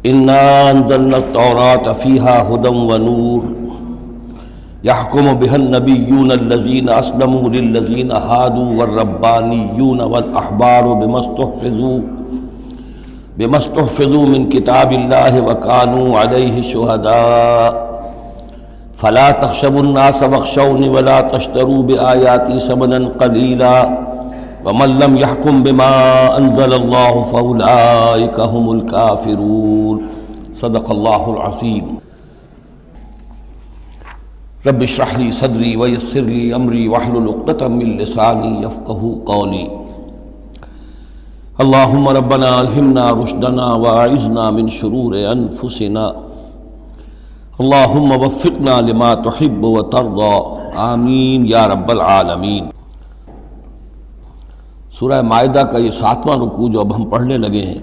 إنا أنزلنا التوراة فيها هدى ونور يحكم بها النبيون الذين أسلموا للذين هادوا والربانيون والأحبار بما استحفظوا من كتاب الله وكانوا عليه شهداء فلا تخشوا الناس واخشوني ولا تشتروا بآياتي ثمنا قليلا ومن لم يحكم بما أنزل الله فأولئك هم الكافرون صدق الله العظيم رب اشرح لي صدري ويسر لي أمري واحلل عقدة من لساني يفقهوا قولي اللهم ربنا ألهمنا رشدنا وأعذنا من شرور أنفسنا اللهم وفقنا لما تحب وترضى آمین یا رب العالمین۔ سورہ مائدہ کا یہ 7واں رکوع جو اب ہم پڑھنے لگے ہیں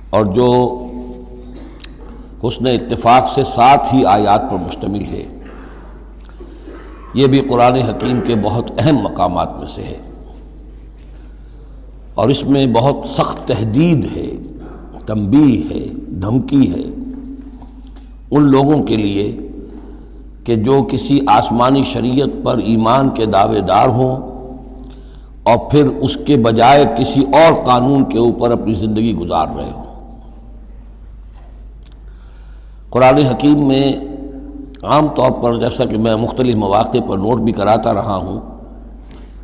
اور جو حسن اتفاق سے 7 ہی آیات پر مشتمل ہے، یہ بھی قرآن حکیم کے بہت اہم مقامات میں سے ہے، اور اس میں بہت سخت تحدید ہے، تنبیہ ہے، دھمکی ہے ان لوگوں کے لیے کہ جو کسی آسمانی شریعت پر ایمان کے دعوے دار ہوں اور پھر اس کے بجائے کسی اور قانون کے اوپر اپنی زندگی گزار رہے ہوں۔ قرآن حکیم میں عام طور پر، جیسا کہ میں مختلف مواقع پر نوٹ بھی کراتا رہا ہوں،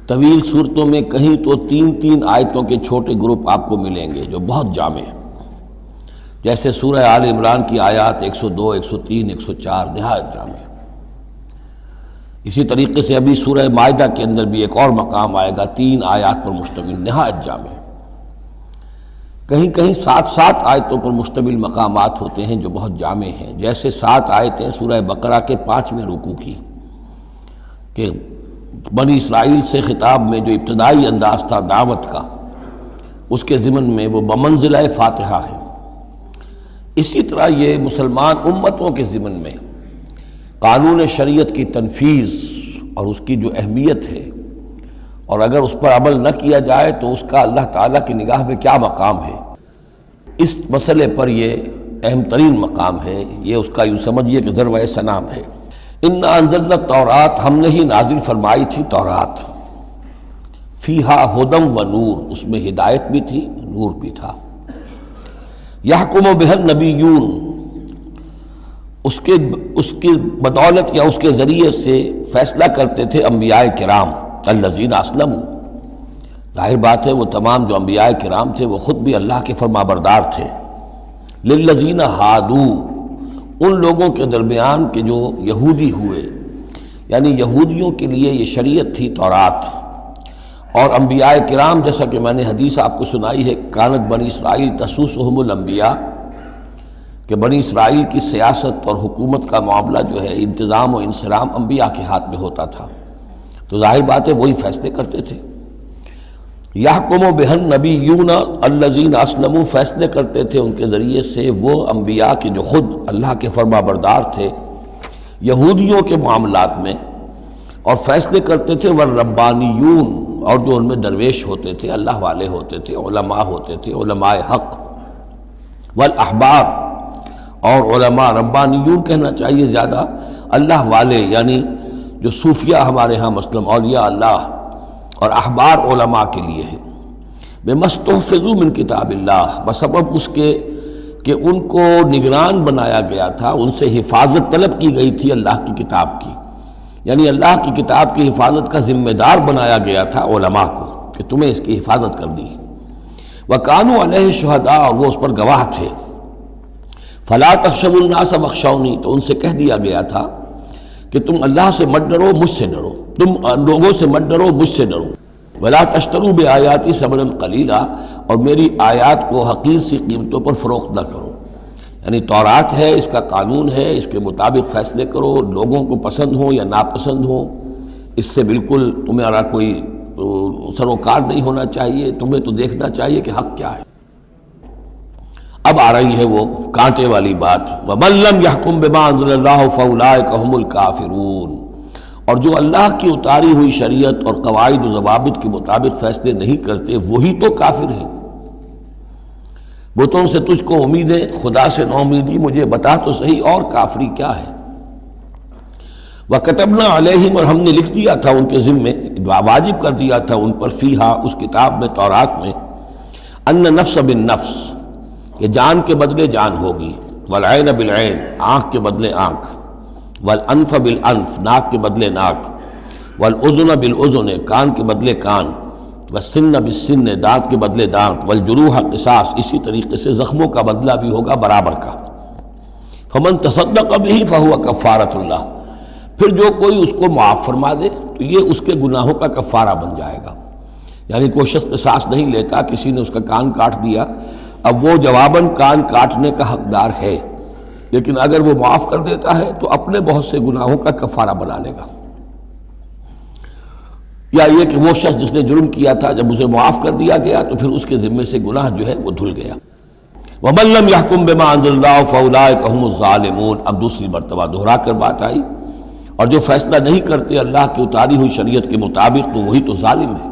طویل صورتوں میں کہیں تو 3 آیتوں کے چھوٹے گروپ آپ کو ملیں گے جو بہت جامع ہیں، جیسے سورہ آل عمران کی آیات 102، 103، 104 نہایت جامع ہیں۔ اسی طریقے سے ابھی سورہ مائدہ کے اندر بھی ایک اور مقام آئے گا 3 آیات پر مشتمل، نہایت جامع۔ کہیں کہیں 7 آیتوں پر مشتمل مقامات ہوتے ہیں جو بہت جامع ہیں، جیسے 7 آیتیں سورہ بقرہ کے 5ویں رکوع کی، کہ بنی اسرائیل سے خطاب میں جو ابتدائی انداز تھا دعوت کا، اس کے ضمن میں وہ بمنزلہ فاتحہ ہے۔ اسی طرح یہ مسلمان امتوں کے ضمن میں قانون شریعت کی تنفیذ اور اس کی جو اہمیت ہے، اور اگر اس پر عمل نہ کیا جائے تو اس کا اللہ تعالیٰ کی نگاہ میں کیا مقام ہے، اس مسئلے پر یہ اہم ترین مقام ہے۔ یہ اس کا یوں سمجھیے کہ ذروۂ سنام ہے۔ انا انزلنا التوراۃ، ہم نے ہی نازل فرمائی تھی تورات، فیہا ہدی و نور، اس میں ہدایت بھی تھی، نور بھی تھا۔ یحکم بہا النبیون، اس کی بدولت یا اس کے ذریعے سے فیصلہ کرتے تھے انبیاء کرام، الذین اسلموا، ظاہر بات ہے وہ تمام جو انبیاء کرام تھے وہ خود بھی اللہ کے فرما بردار تھے، للذین ہادو، ان لوگوں کے درمیان کہ جو یہودی ہوئے، یعنی یہودیوں کے لیے یہ شریعت تھی تورات، اور انبیاء کرام جیسا کہ میں نے حدیث آپ کو سنائی ہے، کانت بنی اسرائیل تسوسہم الانبیاء، کہ بنی اسرائیل کی سیاست اور حکومت کا معاملہ جو ہے، انتظام و انصرام انبیاء کے ہاتھ میں ہوتا تھا، تو ظاہر بات ہے وہی فیصلے کرتے تھے۔ یحکم بہا النبیون الذین اسلموا، فیصلے کرتے تھے ان کے ذریعے سے وہ انبیاء کے جو خود اللہ کے فرما بردار تھے یہودیوں کے معاملات میں، اور فیصلے کرتے تھے والربانیون، اور جو ان میں درویش ہوتے تھے، اللہ والے ہوتے تھے، علماء ہوتے تھے، علماء حق، والاحبار، اور علماء، ربانیون کہنا چاہیے زیادہ، اللہ والے، یعنی جو صوفیہ ہمارے ہاں مثلا اولیاء اللہ، اور احبار علماء کے لیے ہے، بما استحفظوا من کتاب اللہ، بسبب اس کے کہ ان کو نگران بنایا گیا تھا، ان سے حفاظت طلب کی گئی تھی اللہ کی کتاب کی، یعنی اللہ کی کتاب کی حفاظت کا ذمہ دار بنایا گیا تھا علماء کو کہ تمہیں اس کی حفاظت کرنی ہے۔ وَكَانُوا عَلَيْهِ شُهَدَاءَ، اور وہ اس پر گواہ تھے۔ فَلَا تَخْشَوُا النَّاسَ وَاخْشَوْنِي، تو ان سے کہہ دیا گیا تھا کہ تم اللہ سے مت ڈرو، مجھ سے ڈرو، تم لوگوں سے مت ڈرو، مجھ سے ڈرو۔ وَلَا تَشْتَرُوا بِآيَاتِي ثَمَنًا قَلِيلًا، اور میری آیات کو حقیر سی قیمتوں پر فروخت نہ کرو، یعنی تورات ہے، اس کا قانون ہے، اس کے مطابق فیصلے کرو، لوگوں کو پسند ہوں یا ناپسند ہوں، اس سے بالکل تمہارا کوئی سروکار نہیں ہونا چاہیے، تمہیں تو دیکھنا چاہیے کہ حق کیا ہے۔ اب آ رہی ہے وہ کانٹے والی بات، وَمَن لَّمْ يَحْكُم بِمَا أَنزَلَ اللَّهُ فَأُولَٰئِكَ هُمُ الْكَافِرُونَ، اور جو اللہ کی اتاری ہوئی شریعت اور قواعد و ضوابط کے مطابق فیصلے نہیں کرتے وہی تو کافر ہیں۔ بتوں سے تجھ کو امیدیں، خدا سے نو امیدی، مجھے بتا تو صحیح اور کافری کیا ہے۔ وَكَتَبْنَا عَلَيْهِمْ، اور ہم نے لکھ دیا تھا ان کے ذمے، واجب کر دیا تھا ان پر، فیہا اس کتاب میں، تورات میں، ان نفس بالنفس، کہ جان کے بدلے جان ہوگی، والعین بالعین، آنکھ کے بدلے آنکھ، والانف بالانف، ناک کے بدلے ناک، والاذن بالاذن، کان کے بدلے کان، والسن بالسن، دانت کے بدلے دانت، والجروح قصاص، اسی طریقے سے زخموں کا بدلہ بھی ہوگا برابر کا۔ فمن تصدق به فهو کفارۃ اللہ، پھر جو کوئی اس کو معاف فرما دے تو یہ اس کے گناہوں کا کفارہ بن جائے گا۔ یعنی کوئی شخص قصاص نہیں لیتا، کسی نے اس کا کان کاٹ دیا، اب وہ جواباً کان کاٹنے کا حقدار ہے، لیکن اگر وہ معاف کر دیتا ہے تو اپنے بہت سے گناہوں کا کفارہ بنا لے گا۔ یا یہ کہ وہ شخص جس نے جرم کیا تھا، جب اسے معاف کر دیا گیا تو پھر اس کے ذمے سے گناہ جو ہے وہ دھل گیا۔ وَمَن لَّمْ يَحْكُم بِمَا أَنزَلَ اللَّهُ فَأُولَٰئِكَ هُمُ الظَّالِمُونَ، اب دوسری مرتبہ دہرا کر بات آئی، اور جو فیصلہ نہیں کرتے اللہ کی اتاری ہوئی شریعت کے مطابق تو وہی تو ظالم ہے۔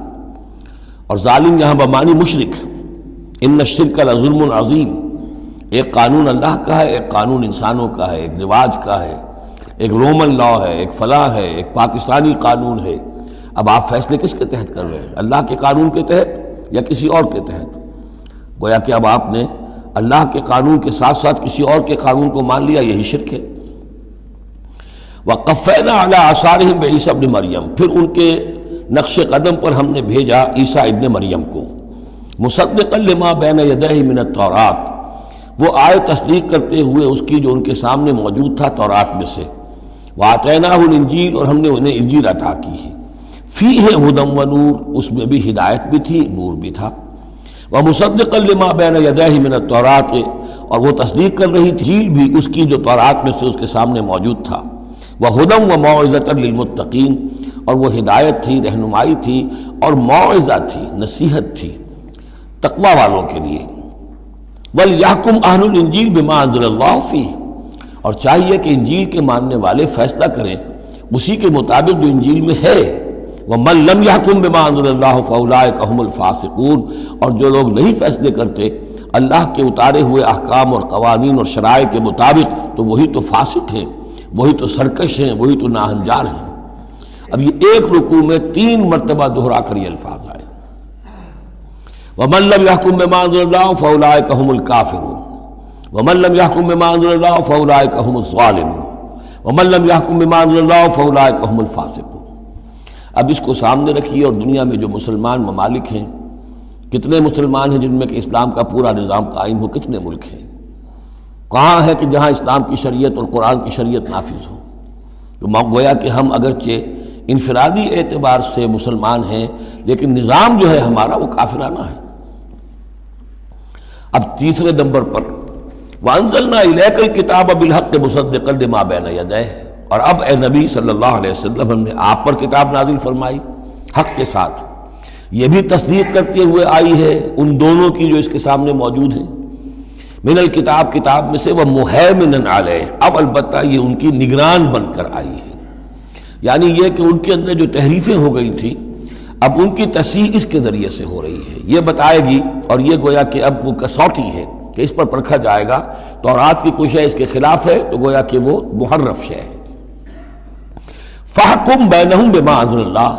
اور ظالم یہاں بمعنی مشرک، ان الشرک لظلم عظیم، ایک قانون اللہ کا ہے، ایک قانون انسانوں کا ہے، ایک رواج کا ہے، ایک رومن لا ہے، ایک فلاں ہے، ایک پاکستانی قانون ہے۔ اب آپ فیصلے کس کے تحت کر رہے ہیں؟ اللہ کے قانون کے تحت یا کسی اور کے تحت؟ گویا کہ اب آپ نے اللہ کے قانون کے ساتھ ساتھ کسی اور کے قانون کو مان لیا، یہی شرک ہے۔ وَقَفَّيْنَا عَلَىٰ آثَارِهِمْ بِعِیسیٰ ابْنِ مریم، پھر ان کے نقش قدم پر ہم نے بھیجا عیسیٰ ابن مریم کو، مُصَدِّقًا لِمَا بَيْنَ يَدَيْهِ مِنَ التَّوْرَاۃ، وہ آئے تصدیق کرتے ہوئے اس کی جو ان کے سامنے موجود تھا تورات میں سے، وَآتَيْنَاهُ الْإِنْجِيلَ، اور ہم نے انہیں انجیل عطا کی ہے، فِيهِ هُدًى وَنُورٌ، اس میں بھی ہدایت بھی تھی، نور بھی تھا، وَمُصَدِّقًا لِمَا بَيْنَ يَدَيْهِ مِنَ التَّوْرَاۃ، اور وہ تصدیق کر رہی تھی انجیل بھی اس کی جو تورات میں سے اس کے سامنے موجود تھا، وَهُدًى وَمَوْعِظَةً لِّلْمُتَّقِينَ، اور وہ ہدایت تھی، رہنمائی تھی، اور موعظہ تھی، نصیحت تھی تقوی والوں کے لیے۔ وَلْيَحْكُمْ أَهْلُ الْإِنْجِيلِ بِمَا أَنزَلَ اللَّهُ فِيهِ، اور چاہیے کہ انجیل کے ماننے والے فیصلہ کریں اسی کے مطابق جو انجیل میں ہے۔ وَمَن لَّمْ يَحْكُم بِمَا أَنزَلَ اللَّهُ فَأُولَٰئِكَ هُمُ الْفَاسِقُونَ، اور جو لوگ نہیں فیصلے کرتے اللہ کے اتارے ہوئے احکام اور قوانین اور شرائع کے مطابق تو وہی تو فاسق ہیں، وہی تو سرکش ہیں، وہی تو ناہنجار ہیں۔ اب یہ ایک رکوع میں 3 مرتبہ دہرا کر یہ الفاظ آئے، وَمَن لَّمْ يَحْكُم بِمَا أَنزَلَ اللَّهُ فَأُولَٰئِكَ هُمُ الْكَافِرُونَ، وَمَن لَّمْ يَحْكُم بِمَا أَنزَلَ اللَّهُ فَأُولَٰئِكَ هُمُ الظَّالِمُونَ، وَمَن لَّمْ يَحْكُم بِمَا أَنزَلَ اللَّهُ فَأُولَٰئِكَ هُمُ الْفَاسِقُونَ۔ اب اس کو سامنے رکھیے، اور دنیا میں جو مسلمان ممالک ہیں، کتنے مسلمان ہیں جن میں کہ اسلام کا پورا نظام قائم ہو؟ کتنے ملک ہیں؟ کہاں ہے کہ جہاں اسلام کی شریعت اور قرآن کی شریعت نافذ ہو؟ تو گویا کہ ہم اگرچہ انفرادی اعتبار سے مسلمان ہیں، لیکن نظام جو ہے ہمارا وہ کافرانہ ہے۔ اب تیسرے نمبر پر وَأَنزَلْنَا إِلَيْكَ الْكِتَابَ بِالْحَقِّ مُصَدِّقًا لِمَا بَيْنَ يَدَيْهِ، اور اب اے نبی صلی اللہ علیہ وسلم ہم نے آپ پر کتاب نازل فرمائی حق کے ساتھ، یہ بھی تصدیق کرتے ہوئے آئی ہے ان دونوں کی جو اس کے سامنے موجود ہیں، من الکتاب، کتاب میں سے، وَمُهَيْمِنًا عَلَيْهِ، اب البتہ یہ ان کی نگران بن کر آئی ہے، یعنی یہ کہ ان کے اندر جو تحریفیں ہو گئی تھیں اب ان کی تصحیح اس کے ذریعے سے ہو رہی ہے، یہ بتائے گی، اور یہ گویا کہ اب وہ کسوٹی ہے کہ اس پر پرکھا جائے گا، تورات کی کوئی شے اس کے خلاف ہے تو گویا کہ وہ محرف شے ہے۔ فَحْكُم بَيْنَهُم بِمَا أَنزَلَ اللَّهُ،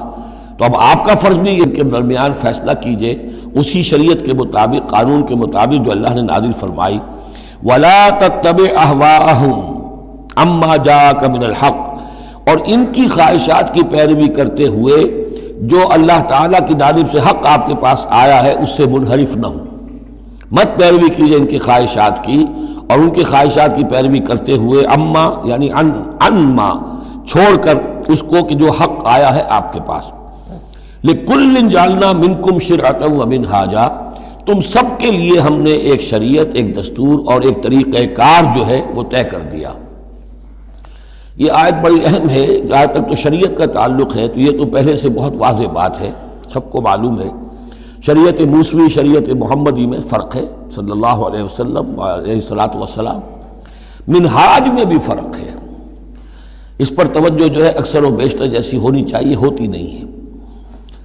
تو اب آپ کا فرض بھی ان کے درمیان فیصلہ کیجئے اسی شریعت کے مطابق، قانون کے مطابق جو اللہ نے نازل فرمائی۔ وَلَا تَتَّبِعْ أَهْوَاءَهُمْ عَمَّا جَاءَكَ مِنَ الْحَقِّ، اور ان کی خواہشات کی پیروی کرتے ہوئے جو اللہ تعالیٰ کی جانب سے حق آپ کے پاس آیا ہے اس سے منحرف نہ ہو، مت پیروی کیجئے ان کی خواہشات کی، اور ان کی خواہشات کی پیروی کرتے ہوئے اما یعنی ان ما، چھوڑ کر اس کو کہ جو حق آیا ہے آپ کے پاس۔ لِكُلٍّ جَعَلْنَا مِنْكُمْ شِرْعَةً وَمِنْهَاجًا، تم سب کے لیے ہم نے ایک شریعت، ایک دستور اور ایک طریقہ کار جو ہے وہ طے کر دیا۔ یہ آیت بڑی اہم ہے، جہاں تک تو شریعت کا تعلق ہے تو یہ تو پہلے سے بہت واضح بات ہے، سب کو معلوم ہے، شریعت موسوی شریعت محمدی میں فرق ہے، صلی اللہ علیہ وسلم علیہ الصلاۃ والسلام، منہاج میں بھی فرق ہے، اس پر توجہ جو ہے اکثر و بیشتر جیسی ہونی چاہیے ہوتی نہیں ہے۔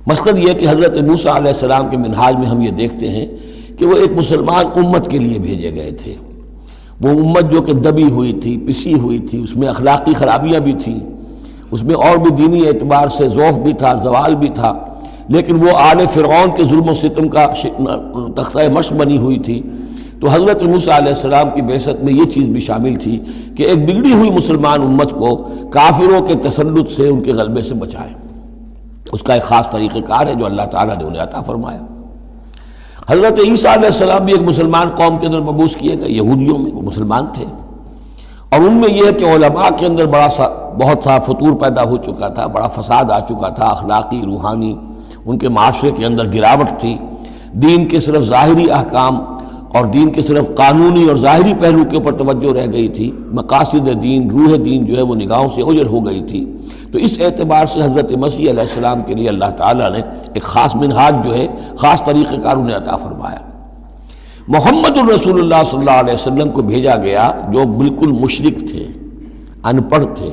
مقصد یہ کہ حضرت موسیٰ علیہ السلام کے منہاج میں ہم یہ دیکھتے ہیں کہ وہ ایک مسلمان امت کے لیے بھیجے گئے تھے. وہ امت جو کہ دبی ہوئی تھی، پسی ہوئی تھی، اس میں اخلاقی خرابیاں بھی تھیں، اس میں اور بھی دینی اعتبار سے ذوف بھی تھا، زوال بھی تھا، لیکن وہ آل فرعون کے ظلم و ستم کا تختہ مشق بنی ہوئی تھی. تو حضرت موسیٰ علیہ السلام کی بعثت میں یہ چیز بھی شامل تھی کہ ایک بگڑی ہوئی مسلمان امت کو کافروں کے تسلط سے، ان کے غلبے سے بچائیں. اس کا ایک خاص طریقہ کار ہے جو اللہ تعالیٰ نے انہیں عطا فرمایا. حضرت عیسیٰ علیہ السلام بھی ایک مسلمان قوم کے اندر مبعوث کیے گئے، یہودیوں میں، وہ مسلمان تھے. اور ان میں یہ ہے کہ علماء کے اندر بہت سا فطور پیدا ہو چکا تھا، بڑا فساد آ چکا تھا، اخلاقی، روحانی، ان کے معاشرے کے اندر گراوٹ تھی. دین کے صرف ظاہری احکام اور دین کے صرف قانونی اور ظاہری پہلو کے اوپر توجہ رہ گئی تھی، مقاصد دین، روح دین جو ہے وہ نگاہوں سے اوجھل ہو گئی تھی. تو اس اعتبار سے حضرت مسیح علیہ السلام کے لیے اللہ تعالیٰ نے ایک خاص منہاج جو ہے، خاص طریقہ کار انہیں عطا فرمایا. محمد الرسول اللہ صلی اللہ علیہ وسلم کو بھیجا گیا جو بالکل مشرک تھے، ان پڑھ تھے،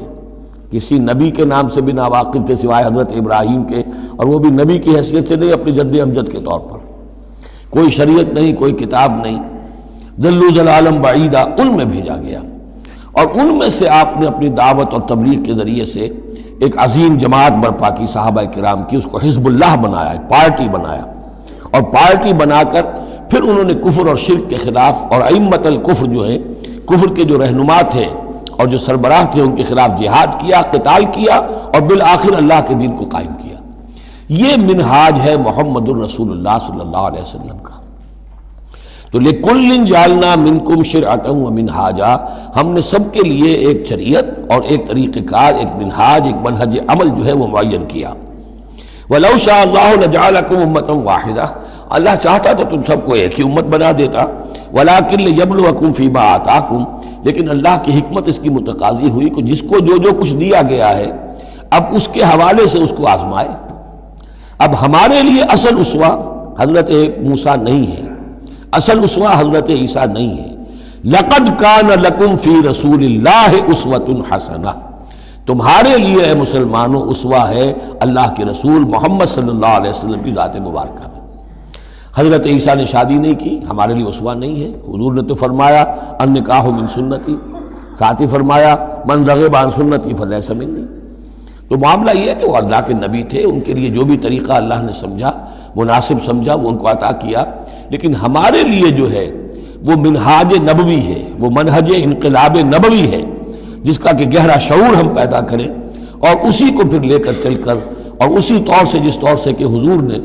کسی نبی کے نام سے بھی ناواقف تھے سوائے حضرت ابراہیم کے، اور وہ بھی نبی کی حیثیت سے نہیں، اپنی جد امجد کے طور پر. کوئی شریعت نہیں، کوئی کتاب نہیں، ضلوا ضلالا بعیدا، ان میں بھیجا گیا. اور ان میں سے آپ نے اپنی دعوت اور تبلیغ کے ذریعے سے ایک عظیم جماعت برپا کی صحابہ کرام کی، اس کو حزب اللہ بنایا، ایک پارٹی بنایا. اور پارٹی بنا کر پھر انہوں نے کفر اور شرک کے خلاف، اور ائمۃ الکفر جو ہیں، کفر کے جو رہنما تھے اور جو سربراہ تھے، ان کے خلاف جہاد کیا، قتال کیا، اور بالآخر اللہ کے دین کو قائم کیا. یہ منہاج ہے محمد الرسول اللہ صلی اللہ علیہ وسلم کا. تو لِكُلٍّ جَعَلْنَا مِنْكُمْ شِرْعَةً وَمِنْهَاجًا، ہم نے سب کے لیے ایک شریعت اور ایک طریقہ کار، ایک منہاج، ایک منہج عمل جو ہے وہ معین کیا. وَلَوْ شَاءَ اللَّهُ لَجَعَلَكُمْ أُمَّةً وَاحِدَةً، اللہ چاہتا تو تم سب کو ایک ہی امت بنا دیتا. وَلَكِنْ لِيَبْلُوَكُمْ فِي مَا آتَاكُمْ، لیکن اللہ کی حکمت اس کی متقاضی ہوئی کہ جس کو جو کچھ دیا گیا ہے اب اس کے حوالے سے اس کو آزمائے. اب ہمارے لیے اصل اسوہ حضرت موسیٰ نہیں ہے، اصل اسوہ حضرت عیسیٰ نہیں ہے. لَقَدْ كَانَ لَكُمْ فِي رَسُولِ اللَّهِ أُسْوَةٌ حَسَنَةٌ، تمہارے لیے اے مسلمانوں اسوہ ہے اللہ کے رسول محمد صلی اللہ علیہ وسلم کی ذات مبارکہ میں. حضرت عیسیٰ نے شادی نہیں کی، ہمارے لیے اسوہ نہیں ہے. حضور نے تو فرمایا النکاح من سنتی، ساتھ ہی فرمایا من رغب عن سنتی فلیس منی. تو معاملہ یہ ہے کہ وہ اللہ کے نبی تھے، ان کے لیے جو بھی طریقہ اللہ نے سمجھا، مناسب سمجھا، وہ ان کو عطا کیا. لیکن ہمارے لیے جو ہے وہ منہاج نبوی ہے، وہ منہج انقلاب نبوی ہے، جس کا کہ گہرا شعور ہم پیدا کریں اور اسی کو پھر لے کر چل کر، اور اسی طور سے جس طور سے کہ حضور نے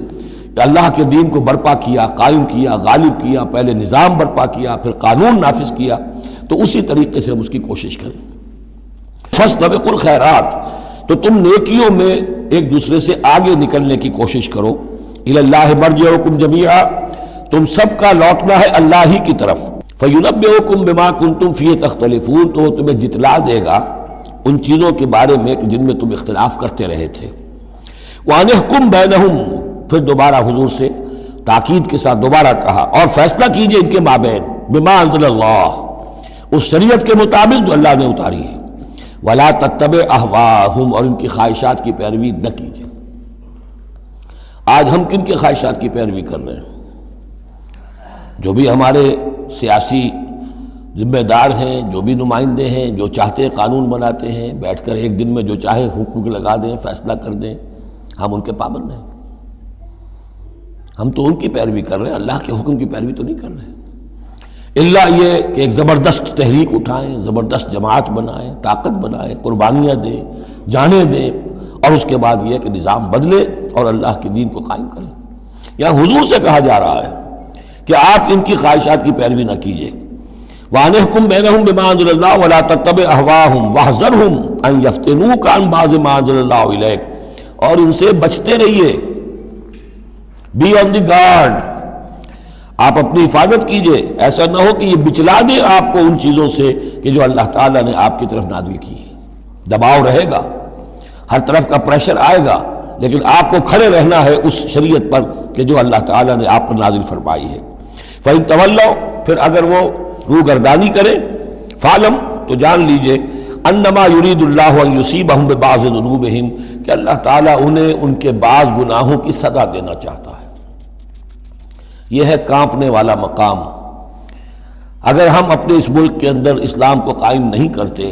اللہ کے دین کو برپا کیا، قائم کیا، غالب کیا، پہلے نظام برپا کیا، پھر قانون نافذ کیا، تو اسی طریقے سے ہم اس کی کوشش کریں. فاستبقوا الخیرات، تو تم نیکیوں میں ایک دوسرے سے آگے نکلنے کی کوشش کرو. الی اللہ مرجعکم جمیعا، تم سب کا لوٹنا ہے اللہ ہی کی طرف. فینبئکم بما کنتم فیہ تختلفون، تو وہ تمہیں جتلا دے گا ان چیزوں کے بارے میں جن میں تم اختلاف کرتے رہے تھے. وان احکم بینہم، پھر دوبارہ حضور سے تاکید کے ساتھ دوبارہ کہا اور فیصلہ کیجئے ان کے مابین بما انزل اللہ، اس شریعت کے مطابق جو اللہ نے اتاری ہے. ولا تتبع اہواہم، اور ان کی خواہشات کی پیروی نہ کیجیے. آج ہم کن کے خواہشات کی پیروی کر رہے ہیں؟ جو بھی ہمارے سیاسی ذمہ دار ہیں، جو بھی نمائندے ہیں، جو چاہتے ہیں قانون بناتے ہیں، بیٹھ کر ایک دن میں جو چاہے حکم لگا دیں، فیصلہ کر دیں، ہم ان کے پابند ہیں. ہم تو ان کی پیروی کر رہے ہیں، اللہ کے حکم کی پیروی تو نہیں کر رہے. اللہ یہ کہ ایک زبردست تحریک اٹھائیں، زبردست جماعت بنائیں، طاقت بنائیں، قربانیاں دیں، جانیں دیں، اور اس کے بعد یہ کہ نظام بدلے اور اللہ کے دین کو قائم کریں. یہاں حضور سے کہا جا رہا ہے کہ آپ ان کی خواہشات کی پیروی نہ کیجیے. وَأَنِ احْكُم بَيْنَهُم بِمَا أَنزَلَ اللَّهُ وَلَا تَتَّبِعْ أَهْوَاءَهُمْ وَاحْذَرْهُمْ أَن يَفْتِنُوكَ عَن بَعْضِ مَا أَنزَلَ اللَّهُ إِلَيْكَ، اور ان سے بچتے رہیے. بی آن دی گارڈ، آپ اپنی حفاظت کیجئے. ایسا نہ ہو کہ یہ بچلا دے آپ کو ان چیزوں سے کہ جو اللہ تعالیٰ نے آپ کی طرف نازل کی ہے. دباؤ رہے گا، ہر طرف کا پریشر آئے گا، لیکن آپ کو کھڑے رہنا ہے اس شریعت پر کہ جو اللہ تعالیٰ نے آپ پر نازل فرمائی ہے. فَإِن تَوَلَّوْا، پھر اگر وہ روگردانی کرے، فَعْلَمْ، تو جان لیجئے، أَنَّمَا يُرِيدُ اللَّهُ أَن يُصِيبَهُم بِبَعْضِ ذُنُوبِهِمْ، کہ اللہ تعالیٰ انہیں ان کے بعض گناہوں کی سزا دینا چاہتا ہے. یہ ہے کانپنے والا مقام۔ اگر ہم اپنے اس ملک کے اندر اسلام کو قائم نہیں کرتے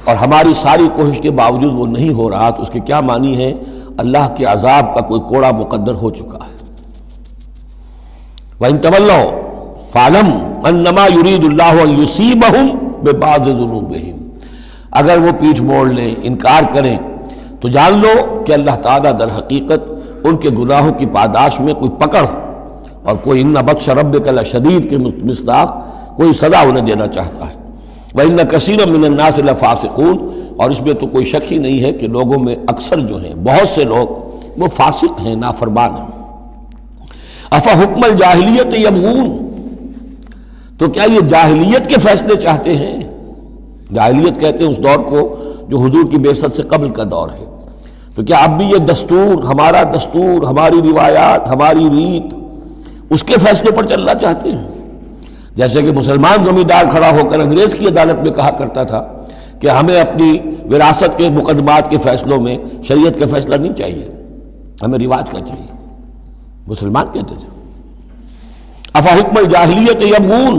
اور ہماری ساری کوشش کے باوجود وہ نہیں ہو رہا، تو اس کے کیا معنی ہے؟ اللہ کے عذاب کا کوئی کوڑا مقدر ہو چکا ہے۔ وَإِن تَوَلَّوْا فَاعْلَمْ أَنَّمَا يُرِيدُ اللَّهُ أَن يُصِيبَهُم بِبَعْضِ ذُنُوبِهِمْ، اگر وہ پیٹھ موڑ لیں، انکار کریں، تو جان لو کہ اللہ تعالیٰ در حقیقت ان کے گناہوں کی پاداش میں کوئی پکڑ اور کوئی ان بطش ربک لشدید کے مصداق کوئی سزا انہیں دینا چاہتا ہے۔ وَإِنَّ كَثِيرًا مِّنَ النَّاسِ لَفَاسِقُونَ، اور اس میں تو کوئی شک ہی نہیں ہے کہ لوگوں میں اکثر جو ہیں، بہت سے لوگ وہ فاسق ہیں، نافرمان ہیں۔ أَفَحُكْمَ الْجَاهِلِيَّةِ يَبْغُونَ، تو کیا یہ جاہلیت کے فیصلے چاہتے ہیں؟ جاہلیت کہتے ہیں اس دور کو جو حضور کی بعثت سے قبل کا دور ہے۔ تو کیا اب بھی یہ دستور، ہماری روایات، ہماری ریت، اس کے فیصلوں پر چلنا چاہتے ہیں؟ جیسے کہ مسلمان زمیندار کھڑا ہو کر انگریز کی عدالت میں کہا کرتا تھا کہ ہمیں اپنی وراثت کے مقدمات کے فیصلوں میں شریعت کا فیصلہ نہیں چاہیے، ہمیں رواج کا چاہیے، مسلمان کہتے تھے۔ افحکم الجاہلیت یبغون،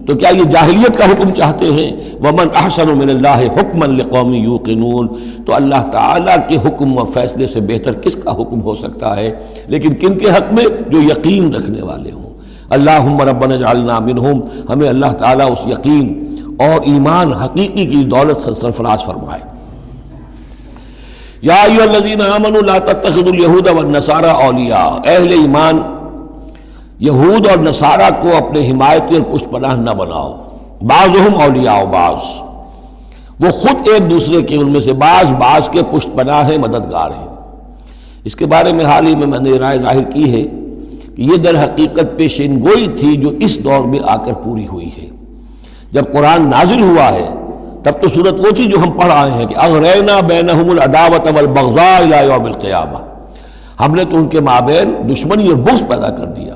تو کیا یہ جاہلیت کا حکم چاہتے ہیں؟ ومن احسن من اللہ حکما لقوم یوقنون، تو اللہ تعالیٰ کے حکم و فیصلے سے بہتر کس کا حکم ہو سکتا ہے؟ لیکن کن کے حق میں؟ جو یقین رکھنے والے ہوں۔ اللہم ربنا اجعلنا منہم، ہمیں اللہ تعالیٰ اس یقین اور ایمان حقیقی کی دولت سے سرفراز فرمائے۔ یا ایھا الذین آمنوا لا تتخذوا اليہود والنصارى اولیاء، اہل ایمان یہود اور نصارہ کو اپنے حمایتی اور پشت پناہ نہ بناؤ۔ بعضهم اولیاء بعض، وہ خود ایک دوسرے کے، ان میں سے بعض کے پشت پناہ ہیں، مددگار ہیں۔ اس کے بارے میں حال ہی میں نے رائے ظاہر کی ہے کہ یہ در حقیقت پیشین گوئی تھی جو اس دور میں آ کر پوری ہوئی ہے۔ جب قرآن نازل ہوا ہے تب تو صورت وہ تھی جو ہم پڑھ آئے ہیں کہ اغرینا بینہم العداوۃ والبغضاء الی یوم القیامہ، ہم نے تو ان کے مابین دشمنی اور بغض پیدا کر دیا،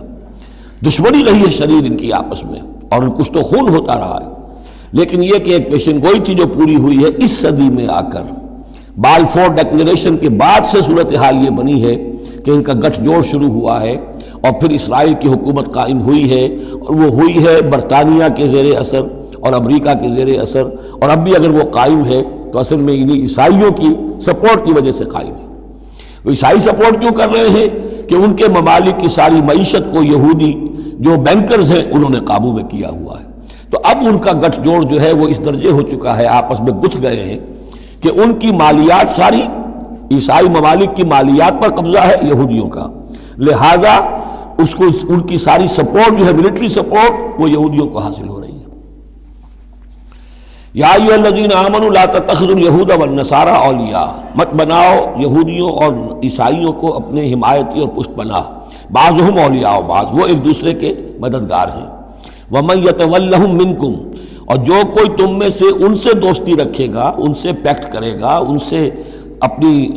دشمنی رہی ہے شدید ان کی آپس میں، اور کچھ تو خون ہوتا رہا ہے۔ لیکن یہ کہ ایک پیشن گوئی تھی جو پوری ہوئی ہے اس صدی میں آ کر۔ بالفور ڈکلیریشن کے بعد سے صورتحال یہ بنی ہے کہ ان کا گٹھ جوڑ شروع ہوا ہے، اور پھر اسرائیل کی حکومت قائم ہوئی ہے، اور وہ ہوئی ہے برطانیہ کے زیر اثر اور امریکہ کے زیر اثر، اور اب بھی اگر وہ قائم ہے تو اصل میں انہیں عیسائیوں کی سپورٹ کی وجہ سے قائم ہے۔ وہ عیسائی سپورٹ کیوں کر رہے ہیں؟ کہ ان کے ممالک کی ساری معیشت کو یہودی جو بینکرز ہیں انہوں نے قابو میں کیا ہوا ہے۔ تو اب ان کا گٹھ جوڑ جو ہے وہ اس درجے ہو چکا ہے، آپس میں گتھ گئے ہیں کہ ان کی مالیات ساری عیسائی ممالک کی مالیات پر قبضہ ہے یہودیوں کا، لہذا اس کو ان کی ساری سپورٹ جو ہے ملٹری سپورٹ وہ یہودیوں کو حاصل ہو رہی ہے۔ یا ایھا الذین آمنوا لا تتخذوا اليہود والنصارى اولیاء، مت بناؤ یہودیوں اور عیسائیوں کو اپنے حمایتی اور پشت پناہ۔ بعضهم اولیاء بعض، وہ ایک دوسرے کے مددگار ہیں۔ ومن یتولہم منکم، اور جو کوئی تم میں سے ان سے دوستی رکھے گا، ان سے پیکٹ کرے گا، ان سے اپنی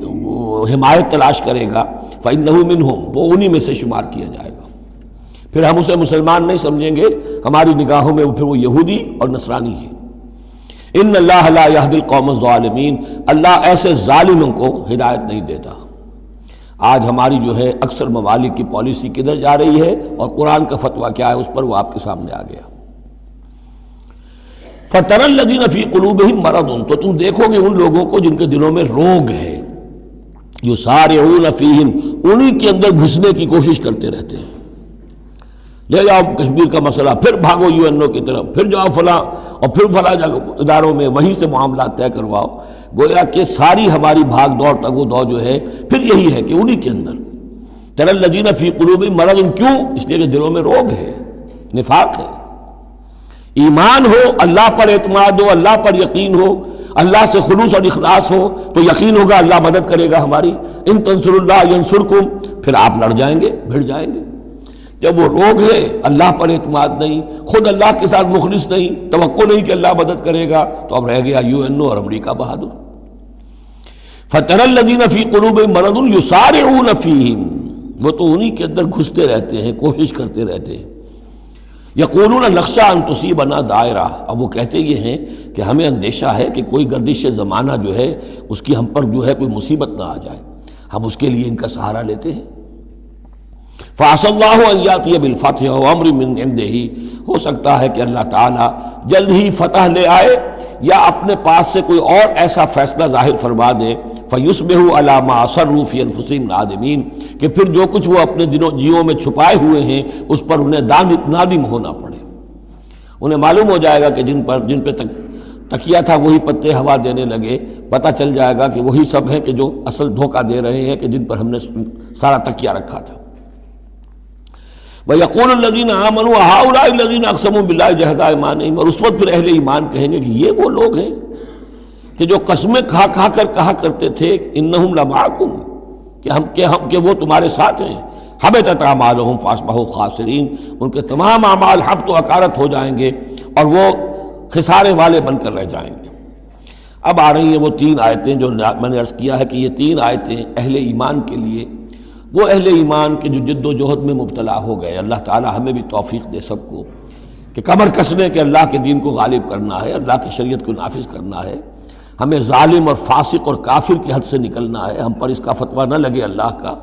حمایت تلاش کرے گا، فإنہ منہم، وہ انہی میں سے شمار کیا جائے گا۔ پھر ہم اسے مسلمان نہیں سمجھیں گے، ہماری نگاہوں میں پھر وہ یہودی اور نصرانی ہے۔ ان اللہ لا یہدی القوم الظالمین، اللہ ایسے ظالموں کو ہدایت نہیں دیتا۔ آج ہماری جو ہے اکثر ممالک کی پالیسی کدھر جا رہی ہے اور قرآن کا فتویٰ کیا ہے اس پر وہ آپ کے سامنے آ گیا۔ فَتَرَى الَّذِينَ فِي قُلُوبِهِم مَرَضٌ، تو تم دیکھو گے ان لوگوں کو جن کے دلوں میں روگ ہے، یُسَارِعُونَ فِيهِم، انہی کے اندر گھسنے کی کوشش کرتے رہتے ہیں۔ لے جاؤ کشمیر کا مسئلہ، پھر بھاگو UN کی طرف، پھر جاؤ فلاں اور پھر فلاں اداروں میں، وہیں سے معاملات طے کرواؤ۔ گویا کہ ساری ہماری بھاگ دوڑ تگ و دو جو ہے پھر یہی ہے کہ انہی کے اندر تَرَى الَّذِينَ فِي قُلُوبِهِم مَرَضٌ، کیوں؟ اس لیے کہ دلوں میں روگ ہے، نفاق ہے۔ ایمان ہو، اللہ پر اعتماد ہو، اللہ پر یقین ہو، اللہ سے خلوص اور اخلاص ہو تو یقین ہوگا اللہ مدد کرے گا ہماری۔ ان تنصروا اللہ ینصرکم، پھر آپ لڑ جائیں گے، بھڑ جائیں گے۔ جب وہ روگ ہے، اللہ پر اعتماد نہیں، خود اللہ کے ساتھ مخلص نہیں، توقع نہیں کہ اللہ مدد کرے گا، تو اب رہ گیا UN اور امریکہ بہادر۔ فَتَرَى الَّذِينَ فِي قُلُوبِهِم مَرَضٌ يُسَارِعُونَ فِيهِم، وہ تو انہی کے اندر گھستے رہتے ہیں، کوشش کرتے رہتے ہیں۔ یقولون نخشیٰ ان تصیبنا دائرہ، اب وہ کہتے یہ ہیں کہ ہمیں اندیشہ ہے کہ کوئی گردش زمانہ جو ہے اس کی ہم پر جو ہے کوئی مصیبت نہ آ جائے، ہم اس کے لیے ان کا سہارا لیتے ہیں۔ فَعَسَى اللَّهُ أَن يَأْتِيَ بِالْفَتْحِ وَأَمْرٍ مِّنْ عِندِهِ، ہو سکتا ہے کہ اللہ تعالیٰ جلد ہی فتح لے آئے یا اپنے پاس سے کوئی اور ایسا فیصلہ ظاہر فرما دے، فَيُصْبِحُوا عَلَىٰ مَا أَصَرُّوا فِي أَنفُسِهِمْ نَادِمِينَ، کہ پھر جو کچھ وہ اپنے جیوں میں چھپائے ہوئے ہیں اس پر انہیں نادم ہونا پڑے۔ انہیں معلوم ہو جائے گا کہ جن پہ تکیہ تھا وہی پتے ہوا دینے لگے، پتہ چل جائے گا کہ وہی سب ہیں کہ جو اصل دھوکہ دے رہے ہیں کہ جن پر ہم نے سارا تکیہ رکھا تھا۔ وَيَقُولُ الَّذِينَ آمَنُوا أَهَٰؤُلَاءِ الَّذِينَ أَقْسَمُوا بِاللَّهِ جَهْدَ أَيْمَانِهِمْ، اور اس وقت پھر اہل ایمان کہیں گے کہ یہ وہ لوگ ہیں کہ جو قسمیں کھا کھا کر کہا کرتے تھے إِنَّهُمْ لَمَعَكُمْ کہ وہ تمہارے ساتھ ہیں، حَبِطَتْ أَعْمَالُهُمْ فَأَصْبَحُوا خَاسِرِينَ، ان کے تمام اعمال حبط و اکارت ہو جائیں گے اور وہ خسارے والے بن کر رہ جائیں گے۔ اب آ رہی ہیں وہ تین آیتیں جو میں نے عرض کیا ہے کہ یہ تین آیتیں اہل ایمان کے لیے، وہ اہل ایمان کے جو جد و جہد میں مبتلا ہو گئے، اللہ تعالی ہمیں بھی توفیق دے سب کو کہ کمر کسنے کے اللہ کے دین کو غالب کرنا ہے، اللہ کی شریعت کو نافذ کرنا ہے، ہمیں ظالم اور فاسق اور کافر کی حد سے نکلنا ہے، ہم پر اس کا فتویٰ نہ لگے اللہ کا،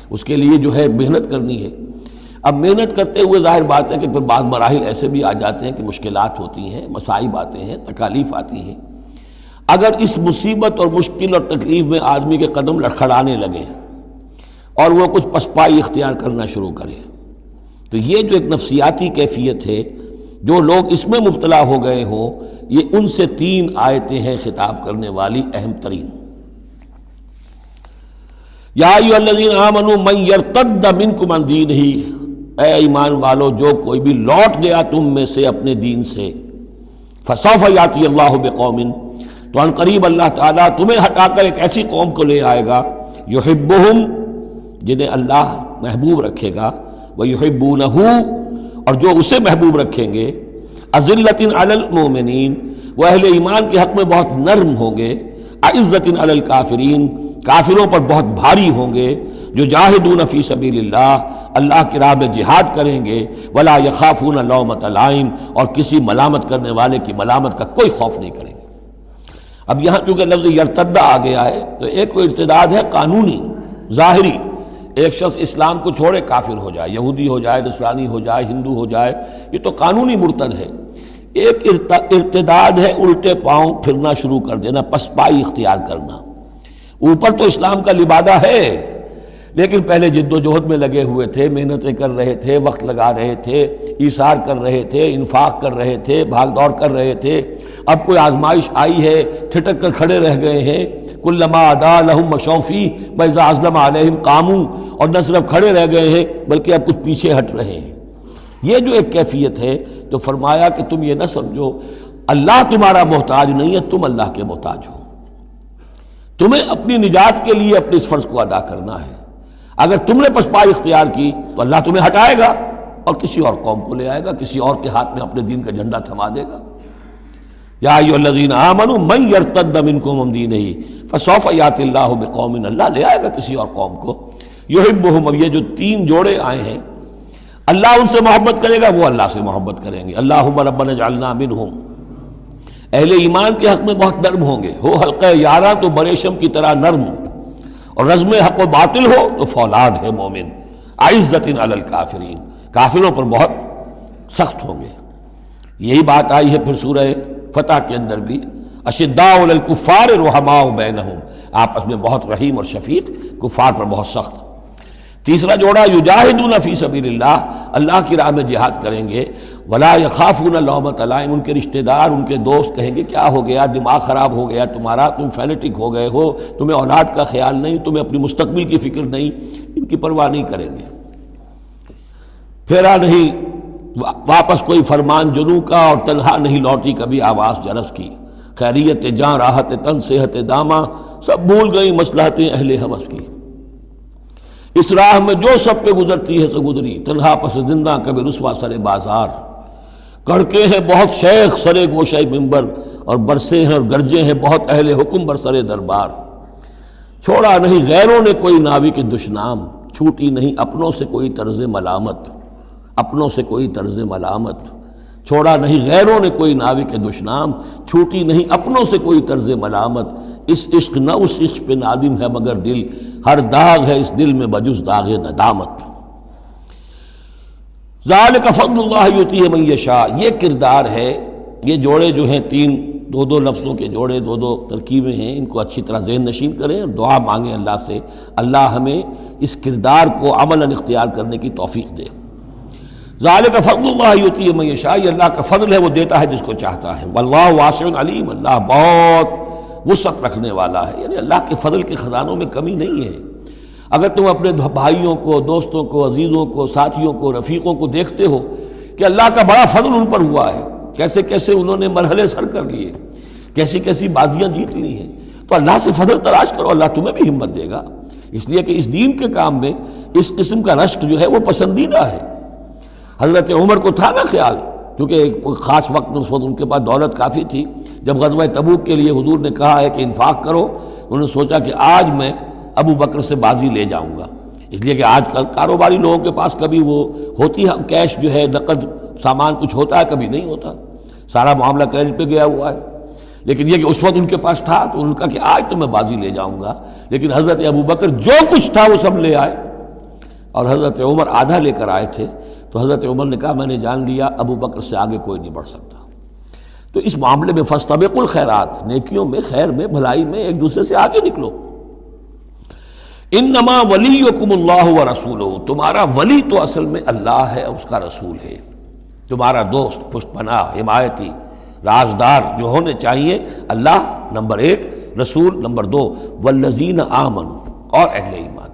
اس کے لیے جو ہے محنت کرنی ہے۔ اب محنت کرتے ہوئے ظاہر بات ہے کہ پھر بعض مراحل ایسے بھی آ جاتے ہیں کہ مشکلات ہوتی ہیں، مصائب آتے ہیں، تکالیف آتی ہیں۔ اگر اس مصیبت اور مشکل اور تکلیف میں آدمی کے قدم لڑکھڑانے لگے اور وہ کچھ پسپائی اختیار کرنا شروع کرے، تو یہ جو ایک نفسیاتی کیفیت ہے، جو لوگ اس میں مبتلا ہو گئے ہوں، یہ ان سے تین آیتیں ہیں خطاب کرنے والی اہم ترین۔ یا ایھا الذین آمنوا من یرتد منکم عن دینہ، اے ایمان والو جو کوئی بھی لوٹ گیا تم میں سے اپنے دین سے، فسوف یاتی اللہ بقوم، تو ان قریب اللہ تعالیٰ تمہیں ہٹا کر ایک ایسی قوم کو لے آئے گا، یحبہم، جنہیں اللہ محبوب رکھے گا، ویحبونہ، اور جو اسے محبوب رکھیں گے، اذلۃ علی المؤمنین، وہ اہل ایمان کے حق میں بہت نرم ہوں گے، اعزۃ علی الکافرین، کافروں پر بہت بھاری ہوں گے، جو جاہدون فی سبیل اللہ، اللہ کی راہ میں جہاد کریں گے، ولا یخافون لومۃ لائم، اور کسی ملامت کرنے والے کی ملامت کا کوئی خوف نہیں کریں گے۔ اب یہاں چونکہ لفظ یرتدہ آ گیا ہے تو ایک کوئی ارتداد ہے قانونی ظاہری، ایک شخص اسلام کو چھوڑے کافر ہو جائے، یہودی ہو جائے، نصرانی ہو جائے، ہندو ہو جائے، یہ تو قانونی مرتد ہے۔ ایک ارتداد ہے الٹے پاؤں پھرنا شروع کر دینا، پسپائی اختیار کرنا۔ اوپر تو اسلام کا لبادہ ہے، لیکن پہلے جد و جہد میں لگے ہوئے تھے، محنتیں کر رہے تھے، وقت لگا رہے تھے، ایثار کر رہے تھے، انفاق کر رہے تھے، بھاگ دوڑ کر رہے تھے، اب کوئی آزمائش آئی ہے، ٹھٹک کر کھڑے رہ گئے ہیں۔ کلما ادا لہم مشوا فیہ واذا اظلم علیہم قاموا، اور نہ صرف کھڑے رہ گئے ہیں بلکہ اب کچھ پیچھے ہٹ رہے ہیں۔ یہ جو ایک کیفیت ہے، تو فرمایا کہ تم یہ نہ سمجھو اللہ تمہارا محتاج نہیں ہے، تم اللہ کے محتاج ہو، تمہیں اپنی نجات کے لیے اپنے اس فرض کو ادا کرنا ہے۔ اگر تم نے پسپائی اختیار کی تو اللہ تمہیں ہٹائے گا اور کسی اور قوم کو لے آئے گا، کسی اور کے ہاتھ میں اپنے دین کا جھنڈا تھما دے گا۔ یا ایھا الذین آمنوا من یرتد منکم عن دینہ فسوف یاتی اللہ بقوم، اللہ لے آئے گا کسی اور قوم کو، یحبہم۔ اب یہ جو تین جوڑے آئے ہیں، اللہ ان سے محبت کرے گا، وہ اللہ سے محبت کریں گے۔ اللہم ربنا اجعلنا منہم، اہل ایمان کے حق میں بہت نرم ہوں گے، ہو حلقہ یاراں تو بریشم کی طرح نرم، اور رزم حق و باطل ہو تو فولاد ہے مومن، اعزۃ علی الکافرین، کافروں پر بہت سخت ہوں گے۔ یہی بات آئی ہے پھر سورہ فتح کے اندر بھی، اشداء علی الکفار رحماء بینہم، آپس میں بہت رحیم اور شفیق، کفار پر بہت سخت۔ تیسرا جوڑا یجاہدون فی سبیل اللہ، اللہ کی راہ میں جہاد کریں گے، ولا یخافون لومۃ لائم، ان کے رشتہ دار، ان کے دوست کہیں گے کیا ہو گیا، دماغ خراب ہو گیا تمہارا، تم فینیٹک ہو گئے ہو، تمہیں اولاد کا خیال نہیں، تمہیں اپنی مستقبل کی فکر نہیں، ان کی پرواہ نہیں کریں گے۔ پھیرا نہیں واپس کوئی فرمان جنوں کا، اور تنہا نہیں لوٹی کبھی آواز جرس کی، خیریت جاں راحت تن صحت داماں، سب بھول گئی مصلحتیں اہل ہوس کی۔ اس راہ میں جو سب پہ گزرتی ہے سو گزری، تنہا پس زندہ کبھی رسوا سر بازار، کڑکے ہیں بہت شیخ سرے گوشہ ممبر، اور برسے ہیں اور گرجے ہیں بہت اہل حکم برسر دربار۔ چھوڑا نہیں غیروں نے کوئی ناوی کے دشنام، چھوٹی نہیں اپنوں سے کوئی طرز ملامت، اپنوں سے کوئی طرز ملامت۔ چھوڑا نہیں غیروں نے کوئی ناوی کے دشنام، چھوٹی نہیں اپنوں سے کوئی طرز ملامت۔ اس عشق نہ اس عشق پہ نادم ہے مگر دل، ہر داغ ہے اس دل میں بجز داغ ندامت۔ ذالک فضل اللہ یؤتیہ من یشاء، یہ کردار ہے، یہ جوڑے جو ہیں تین دو دو لفظوں کے جوڑے، دو دو ترکیبیں ہیں، ان کو اچھی طرح ذہن نشین کریں اور دعا مانگیں اللہ سے، اللہ ہمیں اس کردار کو عملاً اختیار کرنے کی توفیق دے۔ ذالک فضل اللہ یؤتیہ من یشاء، یہ اللہ کا فضل ہے، وہ دیتا ہے جس کو چاہتا ہے۔ واللہ واسع علیم، اللہ بہت وسعت رکھنے والا ہے، یعنی اللہ کے فضل کے خزانوں میں کمی نہیں ہے۔ اگر تم اپنے بھائیوں کو، دوستوں کو، عزیزوں کو، ساتھیوں کو، رفیقوں کو دیکھتے ہو کہ اللہ کا بڑا فضل ان پر ہوا ہے، کیسے کیسے انہوں نے مرحلے سر کر لیے، کیسی کیسی بازیاں جیت لی ہیں، تو اللہ سے فضل تلاش کرو، اللہ تمہیں بھی ہمت دے گا، اس لیے کہ اس دین کے کام میں اس قسم کا رشک جو ہے وہ پسندیدہ ہے۔ حضرت عمر کو تھا نا خیال، کیونکہ ایک خاص وقت میں اس وقت ان کے پاس دولت کافی تھی، جب غزوہ تبوک کے لیے حضور نے کہا ہے کہ انفاق کرو، انہوں نے سوچا کہ آج میں ابو بکر سے بازی لے جاؤں گا، اس لیے کہ آج کل کاروباری لوگوں کے پاس کبھی وہ ہوتی ہے کیش جو ہے، نقد سامان کچھ ہوتا ہے، کبھی نہیں ہوتا، سارا معاملہ کریڈٹ پہ گیا ہوا ہے، لیکن یہ کہ اس وقت ان کے پاس تھا تو انہوں نے کہا کہ آج تو میں بازی لے جاؤں گا، لیکن حضرت ابو بکر جو کچھ تھا وہ سب لے آئے اور حضرت عمر آدھا لے کر آئے تھے، تو حضرت عمر نے کہا میں نے جان لیا ابو بکر سے آگے کوئی نہیں بڑھ سکتا۔ تو اس معاملے میں فاستبقوا الخیرات، نیکیوں میں، خیر میں، بھلائی میں ایک دوسرے سے آگے نکلو۔ انما ولیکم اللہ ورسولہ، تمہارا ولی تو اصل میں اللہ ہے، اس کا رسول ہے، تمہارا دوست، پشت پناہ، حمایتی، رازدار جو ہونے چاہیے اللہ نمبر ایک، رسول نمبر دو، والذین آمنوا، اور اہل ایمان۔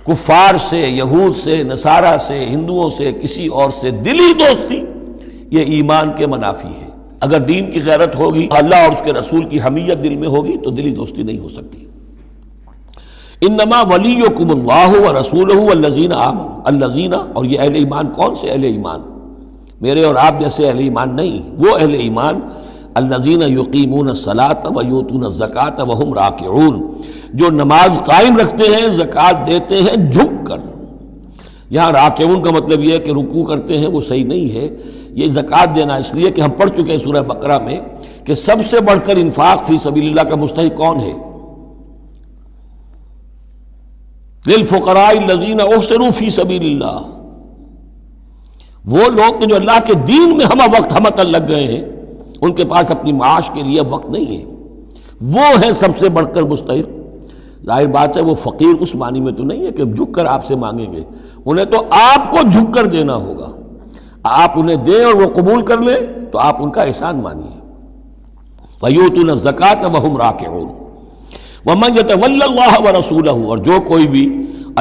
کفار سے، یہود سے، نصارہ سے، ہندوؤں سے، کسی اور سے دلی دوستی یہ ایمان کے منافی ہے۔ اگر دین کی غیرت ہوگی، اللہ اور اس کے رسول کی حمیت دل میں ہوگی تو دلی دوستی نہیں ہو سکتی۔ انما ولیکم اللہ ورسولہ والذین آمنوا، الذین، اور یہ اہل ایمان کون سے اہل ایمان؟ میرے اور آپ جیسے اہل ایمان نہیں، وہ اہل ایمان الذین یقیمون الصلاۃ ویؤتون الزکاۃ وہم راکعون، جو نماز قائم رکھتے ہیں، زکوٰۃ دیتے ہیں جھک کر۔ یہاں راکعون کا مطلب یہ ہے کہ رکوع کرتے ہیں، وہ صحیح نہیں ہے، یہ زکوٰۃ دینا اس لیے کہ ہم پڑھ چکے ہیں سورہ بقرہ میں کہ سب سے بڑھ کر انفاق فی سبیل اللہ کا مستحق کون ہے؟ للفقراء الذین احصروا فی سبیل اللہ، وہ لوگ جو اللہ کے دین میں ہمہ وقت ہمتن لگ گئے ہیں، ان کے پاس اپنی معاش کے لیے وقت نہیں ہے، وہ ہے سب سے بڑھ کر مستحق۔ ظاہر بات ہے وہ فقیر اس معنی میں تو نہیں ہے کہ جھک کر آپ سے مانگیں گے، انہیں تو آپ کو جھک کر دینا ہوگا، آپ انہیں دیں اور وہ قبول کر لیں تو آپ ان کا احسان مانیے۔ وَيُؤْتُونَ الزَّكَاةَ وَهُمْ رَاكِعُونَ وَمَنْ يَتَوَلَّ اللَّهَ وَرَسُولَهُ، اور جو کوئی بھی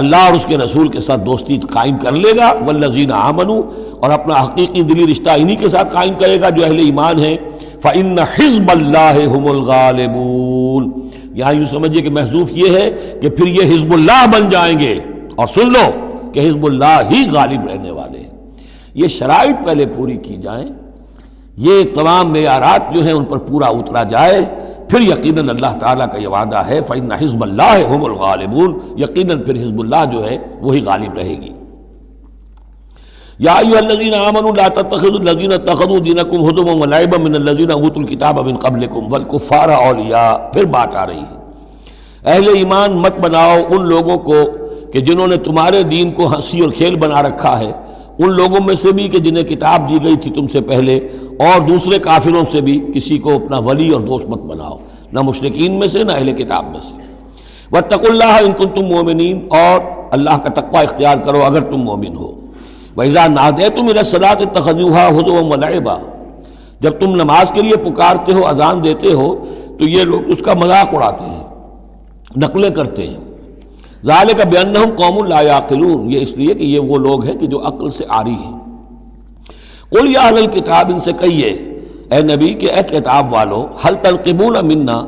اللہ اور اس کے رسول کے ساتھ دوستی قائم کر لے گا، والذین آمنوا، اور اپنا حقیقی دلی رشتہ انہی کے ساتھ قائم کرے گا جو اہل ایمان ہیں، فَإِنَّ حِزْبَ اللَّهِ هُمُ الْغَالِبُونَ، یہاں یوں سمجھیے کہ محذوف یہ ہے کہ پھر یہ حزب اللہ بن جائیں گے، اور سن لو کہ حزب اللہ ہی غالب رہنے والے ہیں۔ یہ شرائط پہلے پوری کی جائیں، یہ تمام معیارات جو ہیں ان پر پورا اترا جائے، پھر یقیناً اللہ تعالیٰ کا یہ وعدہ ہے فَإِنَّ حِزْبَ اللَّهِ هُمُ الْغَالِبُونَ، یقیناً پھر حزب اللہ جو ہے وہی غالب رہے گی۔ یا ایھا الذین آمنوا لا تتخذوا الذین اتخذوا دینکم ہزوا ولعبا من الذین اوتوا الکتاب من قبلکم والکفار اولیاء، پھر بات آ رہی ہے، اہل ایمان مت بناؤ ان لوگوں کو کہ جنہوں نے تمہارے دین کو ہنسی اور کھیل بنا رکھا ہے، ان لوگوں میں سے بھی کہ جنہیں کتاب دی گئی تھی تم سے پہلے، اور دوسرے کافروں سے بھی کسی کو اپنا ولی اور دوست مت بناؤ، نہ مشرکین میں سے نہ اہل کتاب میں سے۔ واتقوا اللہ ان کنتم مؤمنین، اور اللہ کا تقوی اختیار کرو اگر تم مومن ہو۔ وَإِذَا نَادَيْتُمْ إِلَى الصَّلَاةِ اتَّخَذُوهَا هُزُوًا وَلَعِبًا، جب تم نماز کے لیے پکارتے ہو، اذان دیتے ہو، تو یہ لوگ اس کا مذاق اڑاتے ہیں، نقلیں کرتے ہیں۔ ذَلِكَ بِأَنَّهُمْ قَوْمٌ لَا يَعْقِلُونَ، یہ اس لیے کہ یہ وہ لوگ ہیں کہ جو عقل سے عاری ہیں۔ قُلْ يَا أَهْلَ الْكِتَابِ، ان سے کہیے اے نبی کہ اے کتاب والو، هَلْ تَنْقِمُونَ مِنَّا،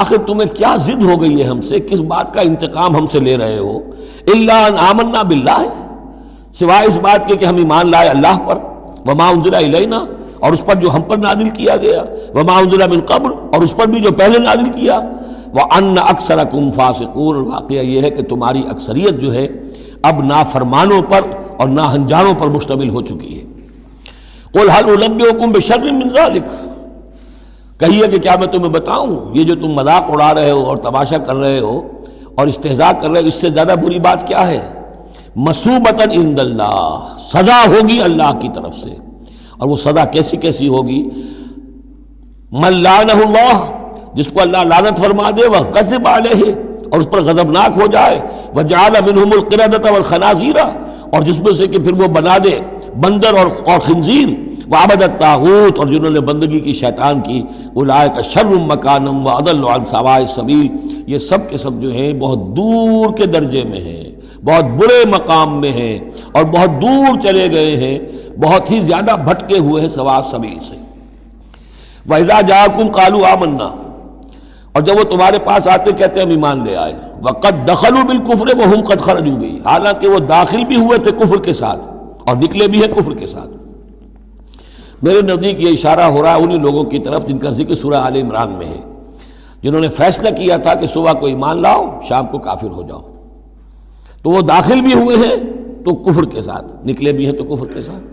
آخر تمہیں کیا ضد ہو گئی ہے ہم سے، کس بات کا انتقام ہم سے لے رہے ہو؟ إِلَّا أَنْ آمَنَّا بِاللَّهِ، سوائے اس بات کے کہ ہم ایمان لائے اللہ پر، وما انزل الینا، اور اس پر جو ہم پر نازل کیا گیا، وما انزل من قبل، اور اس پر بھی جو پہلے نازل کیا، وان اکثرکم فاسقون، واقعہ یہ ہے کہ تمہاری اکثریت جو ہے اب نافرمانوں پر اور ناہنجاروں پر مشتمل ہو چکی ہے۔ قل هل انبئکم بشر من ذلک، کہیے کہ کیا میں تمہیں بتاؤں یہ جو تم مذاق اڑا رہے ہو اور تماشا کر رہے ہو اور استہزاء کر رہے ہو، اس سے زیادہ بری بات کیا ہے؟ مصوبتاً عند اللہ، سزا ہوگی اللہ کی طرف سے. اور وہ سزا کیسی کیسی ہوگی؟ من لعنہ اللہ، جس کو اللہ لعنت فرما دے، وغضب علیہ، اور اس پر غضبناک ہو جائے، وجعل منہم القردۃ والخنازیر، اور جس میں سے کہ پھر وہ بنا دے بندر اور خنزیر، وعبد الطاغوت، اور جنہوں نے بندگی کی شیطان کی، اولئک شر مکانا واضل عن سواء السبیل، یہ سب کے سب جو ہیں بہت دور کے درجے میں ہیں، بہت برے مقام میں ہیں، اور بہت دور چلے گئے ہیں، بہت ہی زیادہ بھٹکے ہوئے ہیں سواء السبیل سے. وَإِذَا جَاءَكُمْ قَالُوا آمَنَّا، اور جب وہ تمہارے پاس آتے کہتے ہیں ہم ایمان لے آئے. وَقَدْ دَخَلُوا بِالْكُفْرِ وَهُمْ قَدْ خَرَجُوا بِهِ، حالانکہ وہ داخل بھی ہوئے تھے کفر کے ساتھ اور نکلے بھی ہیں کفر کے ساتھ. میرے نزدیک یہ اشارہ ہو رہا ہے انہی لوگوں کی طرف جن کا ذکر سورہ آل عمران میں ہے، جنہوں نے فیصلہ کیا تھا کہ صبح کو ایمان لاؤ، شام کو کافر ہو جاؤ. تو وہ داخل بھی ہوئے ہیں تو کفر کے ساتھ، نکلے بھی ہیں تو کفر کے ساتھ.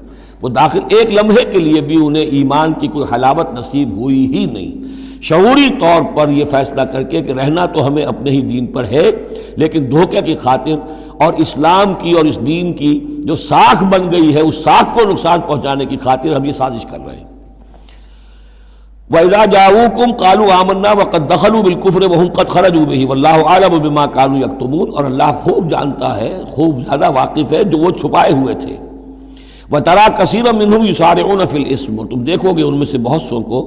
وہ داخل ایک لمحے کے لیے بھی انہیں ایمان کی کوئی حلاوت نصیب ہوئی ہی نہیں. شعوری طور پر یہ فیصلہ کر کے کہ رہنا تو ہمیں اپنے ہی دین پر ہے، لیکن دھوکے کی خاطر اور اسلام کی اور اس دین کی جو ساکھ بن گئی ہے اس ساکھ کو نقصان پہنچانے کی خاطر ہم یہ سازش کر رہے ہیں. وَإِذَا جَاءُوكُمْ قَالُوا آمَنَّا وَقَدْ دَخَلُوا بِالْكُفْرِ وَهُمْ قَدْ خَرَجُوا بِهِ وَاللَّهُ أَعْلَمُ بِمَا كَانُوا يَكْتُمُونَ، اور اللہ خوب جانتا ہے، خوب زیادہ واقف ہے جو وہ چھپائے ہوئے تھے. وَتَرَىٰ كَثِيرًا مِّنْهُمْ يُسَارِعُونَ فِي الْإِثْمِ، اور تم دیکھو گے ان میں سے بہت سو کو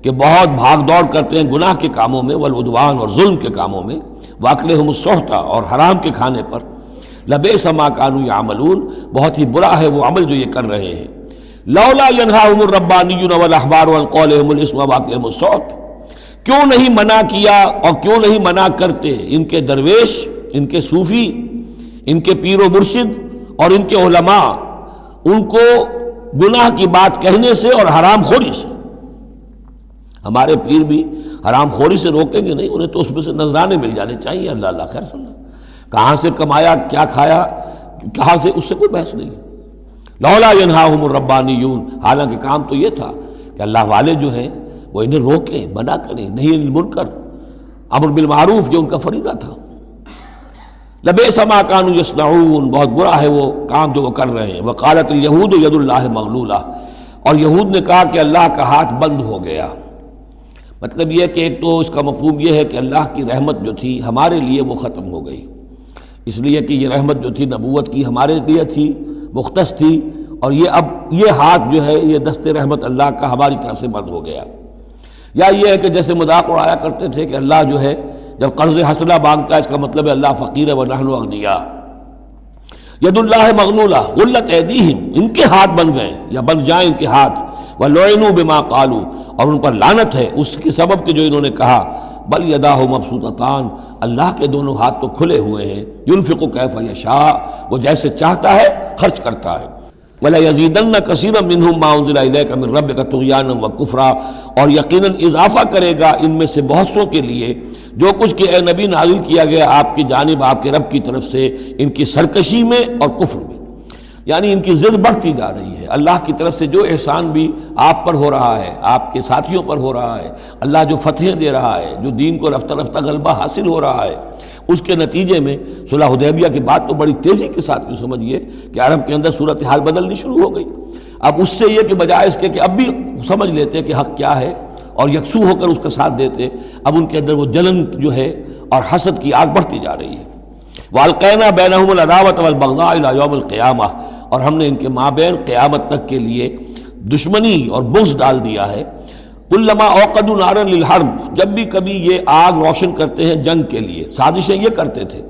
کہ بہت بھاگ دوڑ کرتے ہیں گناہ کے کاموں میں، والعدوان، اور ظلم کے کاموں میں، وَأَكْلِهِمُ السُّحْتَ، اور حرام کے کھانے پر. لَبِئْسَ مَا كَانُوا يَعْمَلُونَ، بہت ہی برا ہے وہ عمل جو یہ کر رہے ہیں. لولا ينهاهم الربانيون والاحبار عن قولهم الاسم واكلهم السحت، کیوں نہیں منع کیا اور کیوں نہیں منع کرتے ان کے درویش، ان کے صوفی، ان کے پیر و مرشد اور ان کے علماء ان کو گناہ کی بات کہنے سے اور حرام خوری سے. ہمارے پیر بھی حرام خوری سے روکیں گے نہیں، انہیں تو اس میں سے نذرانے مل جانے چاہیے. اللہ اللہ خیر سن، کہاں سے کمایا، کیا کھایا، کہاں سے، اس سے کوئی بحث نہیں. لولا ینہاہم الربانیون، حالانکہ کام تو یہ تھا کہ اللہ والے جو ہیں وہ انہیں روکیں، منع کریں، نہیں المنکر، امر بالمعروف جو ان کا فریضہ تھا. لبئس ما کانوا یصنعون، بہت برا ہے وہ کام جو وہ کر رہے ہیں. وقالت الیہود ید اللہ مغلولہ، اور یہود نے کہا کہ اللہ کا ہاتھ بند ہو گیا. مطلب یہ کہ ایک تو اس کا مفہوم یہ ہے کہ اللہ کی رحمت جو تھی ہمارے لیے وہ ختم ہو گئی، اس لیے کہ یہ رحمت جو تھی نبوت کی ہمارے لیے تھی، مختص تھی، اور یہ اب یہ ہاتھ جو ہے یہ دست رحمت اللہ کا ہماری طرف سے بند ہو گیا. یا یہ ہے کہ جیسے مذاق اڑایا کرتے تھے کہ اللہ جو ہے جب قرض حسنہ مانگتا ہے اس کا مطلب ہے اللہ فقیر ہے ونحن اغنیاء. ید اللہ مغلولہ غلت ایدیہم، ان کے ہاتھ بن گئے یا بن جائیں ان کے ہاتھ. وَلُعِنُوا بِمَا قَالُوا، اور ان پر لعنت ہے اس کے سبب کہ جو انہوں نے کہا. بل یداہ مبسوطتان، اللہ کے دونوں ہاتھ تو کھلے ہوئے ہیں. ينفق کیف یشاء، وہ جیسے چاہتا ہے خرچ کرتا ہے. وَلَيَزِيدَنَّ كَثِيرًا مِّنْهُمْ مَا أُنزِلَ إِلَيْكَ مِن رَّبِّكَ طُغْيَانًا وَكُفْرًا، اور یقیناً اضافہ کرے گا ان میں سے بہت سو کے لیے جو کچھ کہ اے نبی نازل کیا گیا آپ کی جانب آپ کے رب کی طرف سے، ان کی سرکشی میں اور کفر میں. یعنی ان کی ضد بڑھتی جا رہی ہے. اللہ کی طرف سے جو احسان بھی آپ پر ہو رہا ہے، آپ کے ساتھیوں پر ہو رہا ہے، اللہ جو فتحیں دے رہا ہے، جو دین کو رفتہ رفتہ غلبہ حاصل ہو رہا ہے، اس کے نتیجے میں صلح حدیبیہ کے بعد تو بڑی تیزی کے ساتھ یہ سمجھیے کہ عرب کے اندر صورتحال بدلنی شروع ہو گئی. اب اس سے یہ کہ بجائے اس کے کہ اب بھی سمجھ لیتے کہ حق کیا ہے اور یکسو ہو کر اس کا ساتھ دیتے، اب ان کے اندر وہ جلن جو ہے اور حسد کی آگ بڑھتی جا رہی ہے. وَأَلْقَيْنَا بَيْنَهُمُ الْعَدَاوَةَ وَالْبَغْضَاءَ إِلَىٰ يَوْمِ الْقِيَامَةِ، اور ہم نے ان کے مابین قیامت تک کے لیے دشمنی اور بغض ڈال دیا ہے. کلما اوقدوا نارا للحرب، جب بھی کبھی یہ آگ روشن کرتے ہیں جنگ کے لیے، سازشیں یہ کرتے تھے.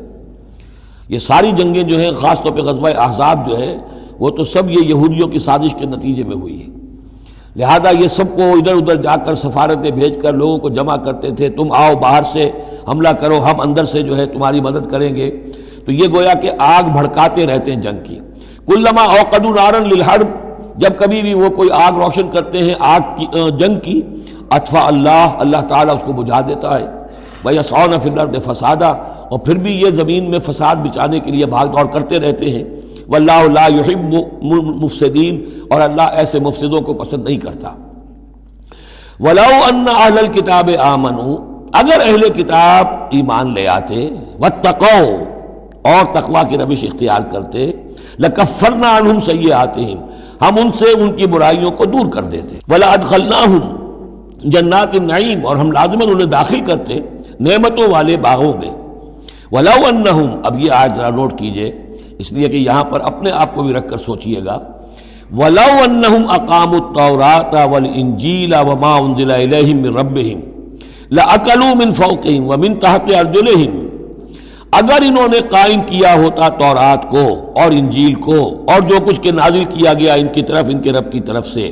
یہ ساری جنگیں جو ہیں خاص طور پہ غزوہ احزاب جو ہے وہ تو سب یہ یہودیوں کی سازش کے نتیجے میں ہوئی ہے. لہذا یہ سب کو ادھر ادھر جا کر سفارتیں بھیج کر لوگوں کو جمع کرتے تھے، تم آؤ باہر سے حملہ کرو، ہم اندر سے جو ہے تمہاری مدد کریں گے. تو یہ گویا کہ آگ بھڑکاتے رہتے ہیں جنگ کی. کلما اوقدوا نارا للحرب، جب کبھی بھی وہ کوئی آگ روشن کرتے ہیں آگ کی جنگ کی، اطفا اللہ تعالیٰ اس کو بجھا دیتا ہے. وَيَسْعَوْنَ فِي الْأَرْضِ فَسَادًا، اور پھر بھی یہ زمین میں فساد بچانے کے لیے بھاگ دوڑ کرتے رہتے ہیں. وَاللَّهُ لَا يُحِبُّ الْمُفْسِدِينَ، اور اللہ ایسے مفسدوں کو پسند نہیں کرتا. وَلَوْ أَنَّ أَهْلَ الْكِتَابِ آمَنُوا، اگر اہل کتاب ایمان لے آتے، وَاتَّقَوْا، اور تقویٰ کی روش اختیار کرتے لکفرنا عنہم سیئاتہم، ہم ان سے ان کی برائیوں کو دور کر دیتے، ولادخلناہم جنات النعیم، اور ہم لازماً انہیں داخل کرتے نعمتوں والے باغوں میں، ولو انہم، اب یہ آیت ذرا نوٹ کیجئے اس لیے کہ یہاں پر اپنے آپ کو بھی رکھ کر سوچئے گا، ولو انہم اقاموا التوراۃ والانجیل وما انزل الیہم من ربہم لأکلوا من فوقہم ومن تحت ارجلہم، اگر انہوں نے قائم کیا ہوتا تورات کو اور انجیل کو اور جو کچھ کے نازل کیا گیا ان کی طرف، ان کے رب کی طرف سے،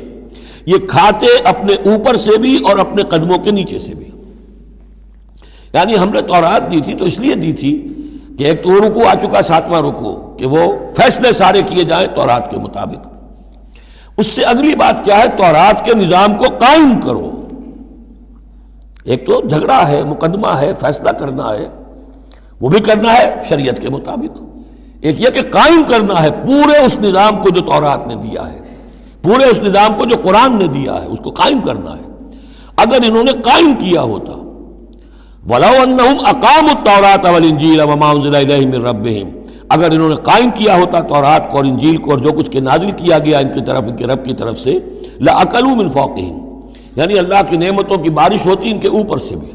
یہ کھاتے اپنے اوپر سے بھی اور اپنے قدموں کے نیچے سے بھی۔ یعنی ہم نے تورات دی تھی تو اس لیے دی تھی کہ ایک تو رکوع آ چکا 7واں رکوع کہ وہ فیصلے سارے کیے جائیں تورات کے مطابق، اس سے اگلی بات کیا ہے، تورات کے نظام کو قائم کرو۔ ایک تو جھگڑا ہے، مقدمہ ہے، فیصلہ کرنا ہے، وہ بھی کرنا ہے شریعت کے مطابق، ایک یہ کہ قائم کرنا ہے پورے اس نظام کو جو تورات نے دیا ہے، پورے اس نظام کو جو قرآن نے دیا ہے، اس کو قائم کرنا ہے۔ اگر انہوں نے قائم کیا ہوتا، وَلَوْ أَنَّهُمْ أَقَامُوا التَّوْرَاةَ وَالْإِنْجِيلَ وَمَا أُنزِلَ إِلَيْهِم مِّن رَّبِّهِمْ، اگر انہوں نے قائم کیا ہوتا تورات کو اور انجیل کو اور جو کچھ کے نازل کیا گیا ان کی طرف، ان کے رب کی طرف سے، لَأَكَلُوا مِن فَوْقِهِمْ، یعنی اللہ کی نعمتوں کی بارش ہوتی ان کے اوپر سے بھی،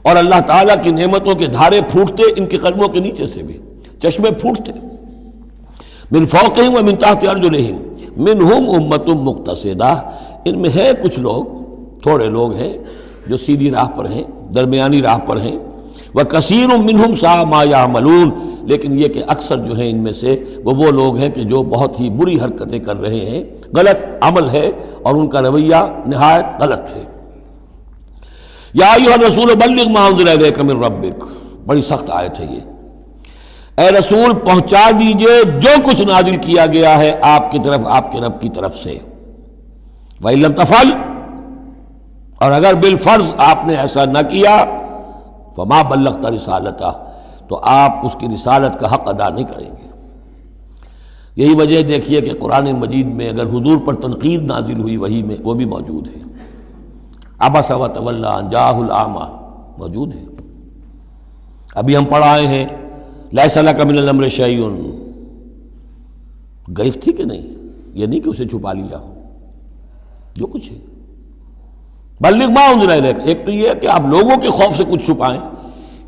اور اللہ تعالیٰ کی نعمتوں کے دھارے پھوٹتے ان کے قدموں کے نیچے سے بھی، چشمے پھوٹتے۔ من فوقہم ومن تحت ارجلہم منہم امۃ مقتصدہ، ان میں ہے کچھ لوگ، تھوڑے لوگ ہیں جو سیدھی راہ پر ہیں، درمیانی راہ پر ہیں، وکثیر منہم ساء ما یعملون، لیکن یہ کہ اکثر جو ہیں ان میں سے وہ لوگ ہیں کہ جو بہت ہی بری حرکتیں کر رہے ہیں، غلط عمل ہے اور ان کا رویہ نہایت غلط ہے۔ یا ایھا الرسول بلغ ما انزل الیک من ربک، بڑی سخت آیت ہے یہ، اے رسول پہنچا دیجئے جو کچھ نازل کیا گیا ہے آپ کی طرف، آپ کے رب کی طرف سے، وَإِن لَّمْ تَفْعَلْ، اور اگر بالفرض آپ نے ایسا نہ کیا، فَمَا بَلَّغْتَ رِسَالَتَهُ، تو آپ اس کی رسالت کا حق ادا نہیں کریں گے۔ یہی وجہ دیکھیے کہ قرآن مجید میں اگر حضور پر تنقید نازل ہوئی وحی میں، وہ بھی موجود ہے، عبس وتولی ان جاءہ الاعمی موجود ہے۔ ابھی ہم پڑھ آئے ہیں لیس لک من الامر شیء، گرفت تھی کہ نہیں، یہ نہیں کہ اسے چھپا لیا ہو، جو کچھ ہے۔ بلغ ما انزل الیک، ایک تو یہ ہے کہ آپ لوگوں کے خوف سے کچھ چھپائیں،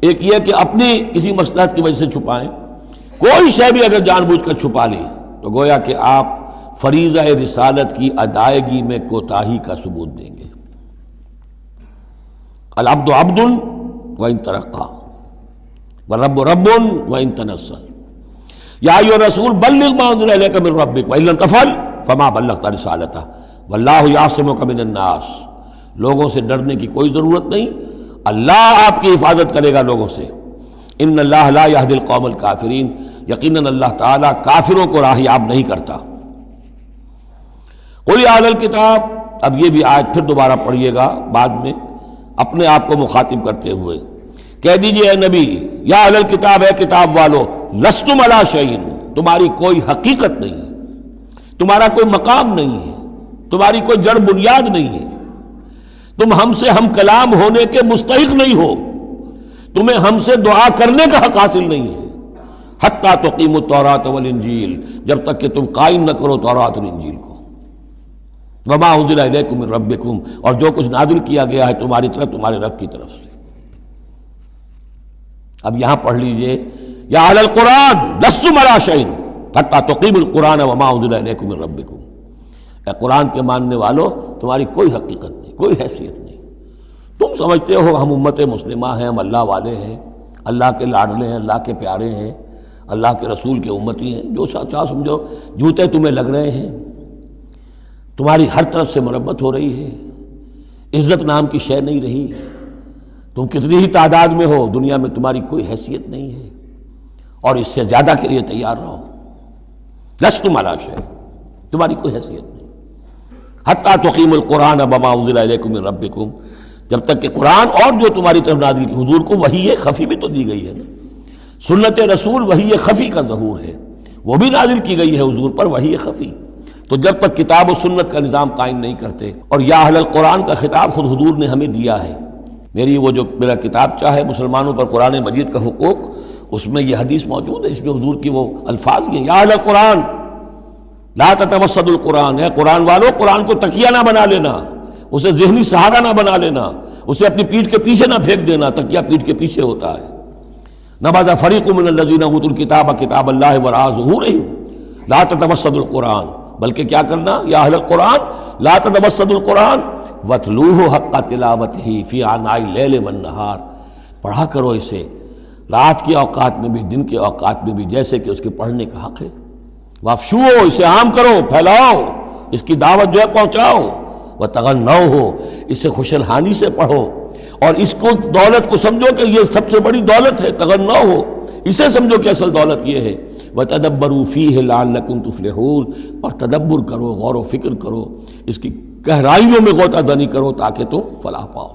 ایک یہ کہ اپنی کسی مصلحت کی وجہ سے چھپائیں۔ کوئی شے بھی اگر جان بوجھ کر چھپا لی تو گویا کہ آپ فریضہ رسالت کی ادائیگی میں کوتاہی کا ثبوت دیں گے۔ العبد عبد وان ترقى والرب رب وان تنزل، یا ایھا الرسول بلغ ما انزل الیک من ربک وان لم تفعل فما بلغت رسالتہ واللہ یعصمک من الناس، لوگوں سے ڈرنے کی کوئی ضرورت نہیں، اللہ آپ کی حفاظت کرے گا لوگوں سے۔ ان اللہ لا یہدی القوم الکافرین، یقیناً اللہ تعالیٰ کافروں کو راہیاب نہیں کرتا۔ قل یا اہل الکتاب، اب یہ بھی آیت پھر دوبارہ پڑھیے گا بعد میں اپنے آپ کو مخاطب کرتے ہوئے، کہہ دیجئے اے نبی، یا اہل الکتاب، اے کتاب والو، لستم علی شیء، تمہاری کوئی حقیقت نہیں ہے، تمہارا کوئی مقام نہیں ہے، تمہاری کوئی جڑ بنیاد نہیں ہے، تم ہم سے ہم کلام ہونے کے مستحق نہیں ہو، تمہیں ہم سے دعا کرنے کا حق حاصل نہیں ہے، حتیٰ تقیموا التوراۃ والانجیل، جب تک کہ تم قائم نہ کرو تورات اور انجیل کو، وما انزل الیکم من ربکم، اور جو کچھ نازل کیا گیا ہے تمہاری طرف، تمہارے رب کی طرف سے۔ اب یہاں پڑھ لیجئے، یا اہل القرآن لستم علی شیء حتیٰ تقیموا القرآن وما انزل الیکم من ربکم، اے قرآن کے ماننے والو، تمہاری کوئی حقیقت نہیں، کوئی حیثیت نہیں، تم سمجھتے ہو ہم امت مسلمہ ہیں، ہم اللہ والے ہیں، اللہ کے لاڈلے ہیں، اللہ کے پیارے ہیں، اللہ کے رسول کے امتی ہیں، جو چاہو سمجھو، جوتے تمہیں لگ رہے ہیں، تمہاری ہر طرف سے مرمت ہو رہی ہے، عزت نام کی شے نہیں رہی، تم کتنی ہی تعداد میں ہو، دنیا میں تمہاری کوئی حیثیت نہیں ہے، اور اس سے زیادہ کے لیے تیار رہو، لستم علی شیء، تمہاری کوئی حیثیت نہیں، حتیٰ تقیموا القرآن وما انزل الیکم من ربکم، جب تک کہ قرآن اور جو تمہاری طرف نازل کی، حضور کو وحی خفی بھی تو دی گئی ہے نا، سنت رسول وحی خفی کا ظہور ہے، وہ بھی نازل کی گئی ہے حضور پر وحی خفی، تو جب تک کتاب و سنت کا نظام قائم نہیں کرتے، اور یا اہل القرآن کا خطاب خود حضور نے ہمیں دیا ہے، میرا کتاب چاہے مسلمانوں پر قرآن مجید کا حقوق، اس میں یہ حدیث موجود ہے، اس میں حضور کی وہ الفاظ ہیں، یا اہل قرآن لا تتوسدوا القرآن، ہے قرآن والو قرآن کو تکیہ نہ بنا لینا، اسے ذہنی سہارا نہ بنا لینا، اسے اپنی پیٹھ کے پیچھے نہ پھینک دینا، تکیہ پیٹھ کے پیچھے ہوتا ہے۔ نبذ فریق من الذین اوتوا الکتاب کتاب اللہ وراء ظہورہم لا تتوسدوا القرآن، بلکہ کیا کرنا، یا اہل القرآن لا تتوسدوا القرآن واتلوہ حق تلاوتہ فی آناء اللیل والنہار، پڑھا کرو اسے رات کے اوقات میں بھی دن کے اوقات میں بھی جیسے کہ اس کے پڑھنے کا حق ہے۔ وافشوہ، اسے عام کرو، پھیلاؤ، اس کی دعوت جو ہے پہنچاؤ، وتغنوہ، اسے خوش الحانی سے پڑھو، اور اس کو دولت کو سمجھو کہ یہ سب سے بڑی دولت ہے، تغنوہ، اسے سمجھو کہ اصل دولت یہ ہے۔ وتدبروا فیہ لعلکم تفلحون، اور تدبر کرو، غور و فکر کرو، اس کی گہرائیوں میں غوطہ زنی کرو تاکہ تم فلاح پاؤ۔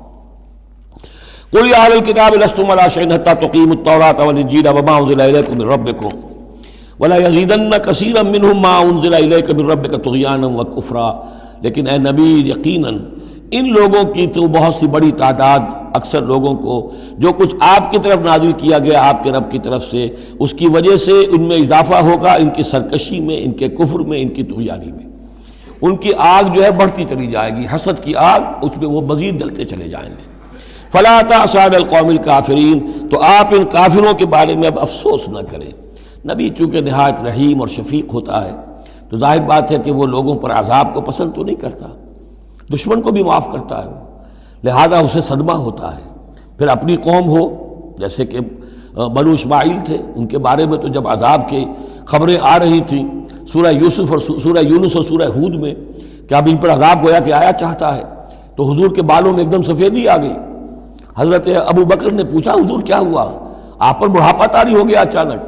قل یا اہل الکتاب لستم علی شیء حتی تقیموا التوراۃ والانجیل وما انزل الیکم من ربکم ولا یزیدن کثیرا منہم ما انزل الیک من ربک طغیانا وکفرا، لیکن اے نبی یقیناً ان لوگوں کی تو بہت سی بڑی تعداد، اکثر لوگوں کو جو کچھ آپ کی طرف نازل کیا گیا آپ کے رب کی طرف سے، اس کی وجہ سے ان میں اضافہ ہوگا، ان کی سرکشی میں، ان کے کفر میں، ان کی طغیانی میں، ان کی آگ جو ہے بڑھتی چلی جائے گی، حسد کی آگ، اس میں وہ مزید جلتے چلے جائیں گے۔ فلا تأس علی القوم الکافرین، تو آپ ان کافروں کے بارے میں اب افسوس نہ کریں۔ نبی چونکہ نہایت رحیم اور شفیق ہوتا ہے تو ظاہر بات ہے کہ وہ لوگوں پر عذاب کو پسند تو نہیں کرتا، دشمن کو بھی معاف کرتا ہے، لہذا اسے صدمہ ہوتا ہے۔ پھر اپنی قوم ہو، جیسے کہ بنو اسماعیل تھے، ان کے بارے میں تو جب عذاب کی خبریں آ رہی تھیں سورہ یوسف اور سورہ یونس اور سورہ ہود میں کہ اب ان پر عذاب گویا کہ آیا چاہتا ہے، تو حضور کے بالوں میں ایک دم سفیدی آ گئی۔ حضرت ابو بکر نے پوچھا حضور کیا ہوا، آپ پر بڑھاپا طاری ہو گیا اچانک؟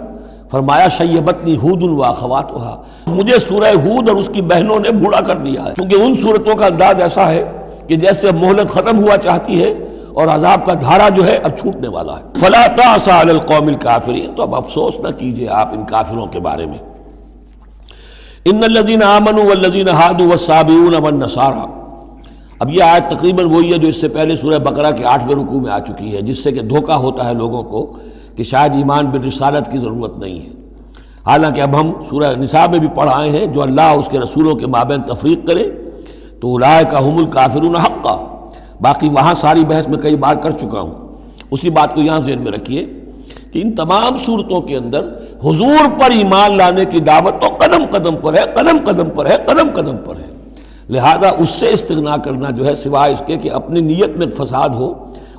فرمایا شیبتنی ہود و اخواتھا، مجھے سورہ ہود اور اس کی بہنوں نے بوڑھا کر دیا ہے، کیونکہ ان صورتوں کا انداز ایسا ہے کہ جیسے اب مہلت ختم ہوا چاہتی ہے اور عذاب کا دھارا جو ہے اب چھوٹنے والا ہے۔ فلا تأس علی القوم الکافرین، تو اب افسوس نہ کیجیے آپ ان کافروں کے بارے میں۔ ان الذین آمنوا والذین ہادوا والصابئون والنصارى، اب یہ آیت تقریباً وہی ہے جو اس سے پہلے سورہ بقرہ کے 8ویں رکوع میں آ چکی ہے، جس سے کہ دھوکہ ہوتا ہے لوگوں کو کہ شاید ایمان بالرسالت کی ضرورت نہیں ہے، حالانکہ اب ہم سورہ نساء میں بھی پڑھ آئے ہیں جو اللہ اس کے رسولوں کے مابین تفریق کرے تو اولئک ھم الکافرون حقا۔ باقی وہاں ساری بحث میں کئی بار کر چکا ہوں، اسی بات کو یہاں ذہن میں رکھیے کہ ان تمام صورتوں کے اندر حضور پر ایمان لانے کی دعوت تو قدم قدم پر ہے، قدم قدم پر ہے، قدم قدم پر ہے، لہذا اس سے استغنا کرنا جو ہے سوائے اس کے کہ اپنی نیت میں فساد ہو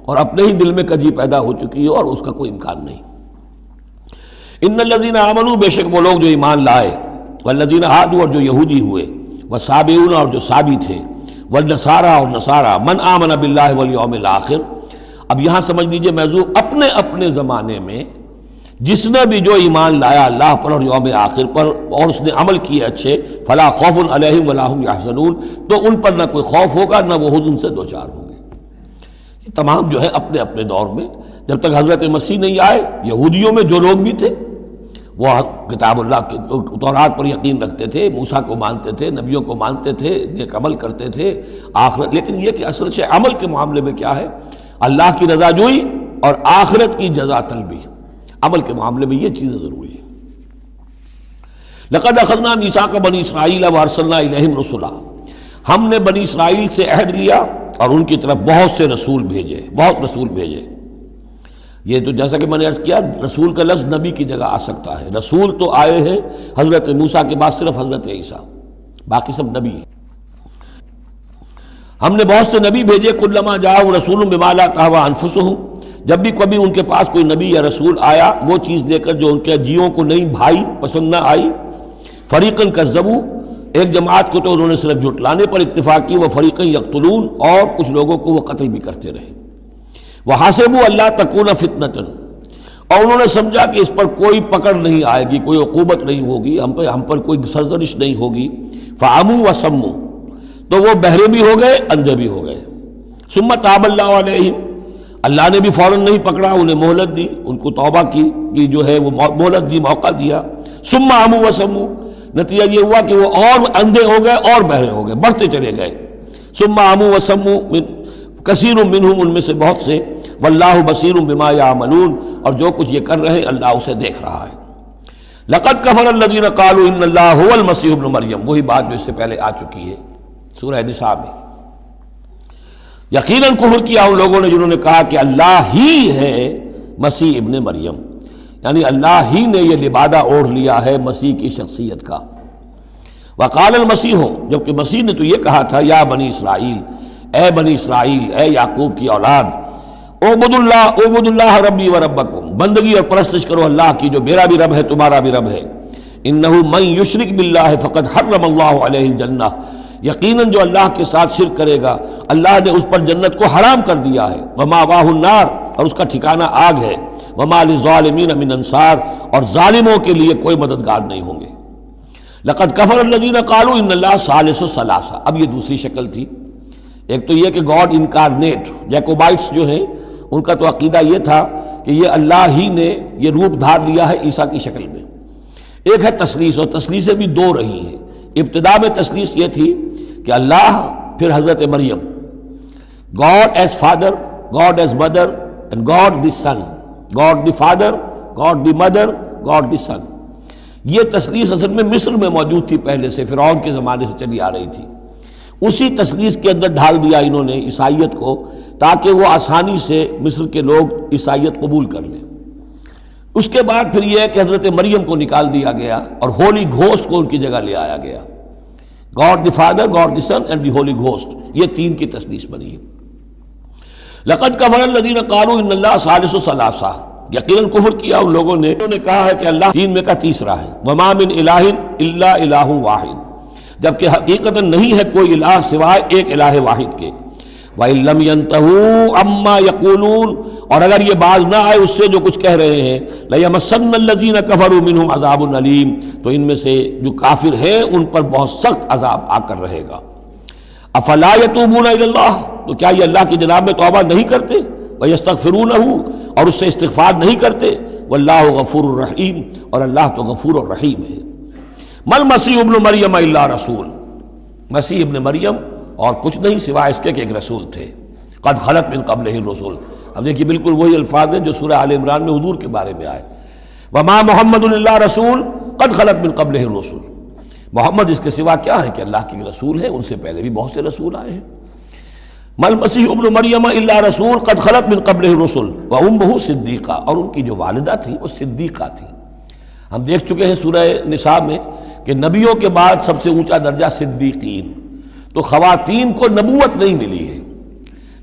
اور اپنے ہی دل میں کجی پیدا ہو چکی ہو، اور اس کا کوئی امکان نہیں۔ ان الذین آمنوا، بے شک وہ لوگ جو ایمان لائے، والذین ہادوا، اور جو یہودی ہوئے، والصابئون، اور جو صابی تھے، والنصارى، اور نصارى، من آمن باللہ والیوم الآخر۔ اب یہاں سمجھ لیجئے موضوع اپنے اپنے زمانے میں جس نے بھی جو ایمان لایا اللہ پر اور یوم آخر پر اور اس نے عمل کیے اچھے، فلا خوف علیہم ولا هم یحزنون، تو ان پر نہ کوئی خوف ہوگا نہ وہ حزن سے دوچار ہوں گے۔ یہ تمام جو ہے اپنے اپنے دور میں، جب تک حضرت مسیح نہیں آئے، یہودیوں میں جو لوگ بھی تھے وہ کتاب اللہ کے تورات پر یقین رکھتے تھے، موسیٰ کو مانتے تھے، نبیوں کو مانتے تھے، نیک عمل کرتے تھے آخرت، لیکن یہ کہ اصل سے عمل کے معاملے میں کیا ہے، اللہ کی رضا جوئی اور آخرت کی جزا طلبی، عمل کے معاملے میں یہ چیزیں ضروری ہیں۔ لقد اخذنا میثاق بنی اسرائیل وارسلنا الیہم رسلا، ہم نے بنی اسرائیل سے عہد لیا اور ان کی طرف بہت سے رسول بھیجے، بہت رسول بھیجے۔ یہ تو جیسا کہ میں نے عرض کیا، رسول کا لفظ نبی کی جگہ آ سکتا ہے، رسول تو آئے ہیں حضرت موسیٰ کے بعد صرف حضرت عیسیٰ، باقی سب نبی ہیں۔ ہم نے بہت سے نبی بھیجے، کلما جاءہم رسول بما لا تہوی انفسہم، جب بھی کبھی ان کے پاس کوئی نبی یا رسول آیا وہ چیز لے کر جو ان کے جیوں کو نہیں بھائی، پسند نہ آئی، فریقاً کذبوا، ایک جماعت کو تو انہوں نے صرف جھٹلانے پر اکتفا کی، وہ فریقاً یقتلون، اور کچھ لوگوں کو وہ قتل بھی کرتے رہے، وحسبوا اللہ تکون فتنۃ، اور انہوں نے سمجھا کہ اس پر کوئی پکڑ نہیں آئے گی، کوئی عقوبت نہیں ہوگی، ہم پر کوئی سرزنش نہیں ہوگی، فعموا وصموا، تو وہ بہرے بھی ہو گئے، اندھے بھی ہو گئے، ثم تاب اللہ علیہم، اللہ نے بھی فوراً نہیں پکڑا، انہیں مہلت دی، ان کو توبہ کی جو ہے وہ مہلت دی، موقع دیا، ثم عموا وصموا، نتیجہ یہ ہوا کہ وہ اور اندھے ہو گئے اور بہرے ہو گئے، بڑھتے چلے گئے، ثم عموا وصموا کثیر منہم، ان میں سے بہت سے، واللہ بصیر بما یعملون، اور جو کچھ یہ کر رہے ہیں اللہ اسے دیکھ رہا ہے۔ لقد کفر الذین قالوا ان اللہ هو المسیح ابن مریم، وہی بات جو اس سے پہلے آ چکی ہے سورہ نساء میں۔ یقیناً کفر کیا ان لوگوں نے جنہوں نے کہا کہ اللہ ہی ہے مسیح ابن مریم، یعنی اللہ ہی نے یہ لبادہ اوڑھ لیا ہے مسیح کی شخصیت کا۔ وقال المسیح، جبکہ مسیح نے تو یہ کہا تھا یا بنی اسرائیل، اے بنی اسرائیل، اے یعقوب کی اولاد، اعبدوا اللہ ربی و ربکم، بندگی اور پرستش کرو اللہ کی جو میرا بھی رب ہے تمہارا بھی رب ہے۔ انہ من یشرک باللہ فقد حرم اللہ علیہ الجنہ، یقیناً جو اللہ کے ساتھ شرک کرے گا اللہ نے اس پر جنت کو حرام کر دیا ہے، ومأواہ النار، اور اس کا ٹھکانہ آگ ہے، وما للظالمین من انصار، اور ظالموں کے لیے کوئی مددگار نہیں ہوں گے۔ لقد کفر الذین قالوا ان اللہ ثالث ثلاثہ، اب یہ دوسری شکل تھی۔ ایک تو یہ کہ گاڈ انکارنیٹ، جیکوبائٹس جو ہیں ان کا تو عقیدہ یہ تھا کہ یہ اللہ ہی نے یہ روپ دھار لیا ہے عیسیٰ کی شکل میں۔ ایک ہے تثلیث، اور تثلیثیں بھی دو رہی ہیں۔ ابتدا میں تثلیث یہ تھی کہ اللہ، پھر حضرت مریم، God is father, God is mother, and God the son, God the father, God the mother, God the son. یہ تثلیث اصل میں مصر میں موجود تھی پہلے سے، فرعون کے زمانے سے چلی آ رہی تھی۔ اسی تثلیث کے اندر ڈھال دیا انہوں نے عیسائیت کو، تاکہ وہ آسانی سے مصر کے لوگ عیسائیت قبول کر لیں۔ اس کے بعد پھر یہ ہے کہ حضرت مریم کو نکال دیا گیا اور ہولی گھوسٹ کو ان کی جگہ لے آیا گیا۔ God the father, God the Son and the Holy Ghost, یہ تین کی تثلیث بنی ہے۔ لقد کفر الذین قالوا ان اللہ ثالث ثلاثہ، یقیناً کفر کیا ان لوگوں نے انہوں نے کہا ہے کہ اللہ تین میں کا تیسرا ہے۔ وما من الہ الا الہ واحد، جبکہ حقیقتاً نہیں ہے کوئی الہ سوائے ایک الہ واحد کے۔ وَإِن لَّمْ يَنْتَهُوا عَمَّا يَقُولُونَ، اور اگر یہ باز نہ آئے اس سے جو کچھ کہہ رہے ہیں، لَيَمَسَّنَّ الَّذِينَ كَفَرُوا مِنْهُمْ عَذَابٌ أَلِيمٌ، تو ان میں سے جو کافر ہیں ان پر بہت سخت عذاب آ کر رہے گا۔ أَفَلَا يَتُوبُونَ إِلَى اللَّهِ، تو کیا یہ اللہ کی جناب میں توبہ نہیں کرتے؟ وَيَسْتَغْفِرُونَهُ، اور اس سے استغفار نہیں کرتے؟ وَاللَّهُ غَفُورٌ رَحِيمٌ، اور اللہ تو غفور اور رحیم ہے۔ مَا الْمَسِيحُ ابْنُ مَرْيَمَ إِلَّا رَسُولٌ، مسیح ابن مریم اور کچھ نہیں سوائے اس کے کہ ایک رسول تھے۔ قد خلت من قبلہ الرسل، اب دیکھیے بالکل وہی الفاظ ہیں جو سورہ آل عمران میں حضور کے بارے میں آئے، وما محمد الا رسول قد خلت من قبلہ الرسل، محمد اس کے سوا کیا ہے کہ اللہ کے رسول ہیں، ان سے پہلے بھی بہت سے رسول آئے ہیں۔ ما المسیح ابن مریم الا رسول قد خلت من قبلہ الرسل وامہ صدیقہ، اور ان کی جو والدہ تھی وہ صدیقہ تھی۔ ہم دیکھ چکے ہیں سورہ نساء میں کہ نبیوں کے بعد سب سے اونچا درجہ صدیقین، تو خواتین کو نبوت نہیں ملی ہے،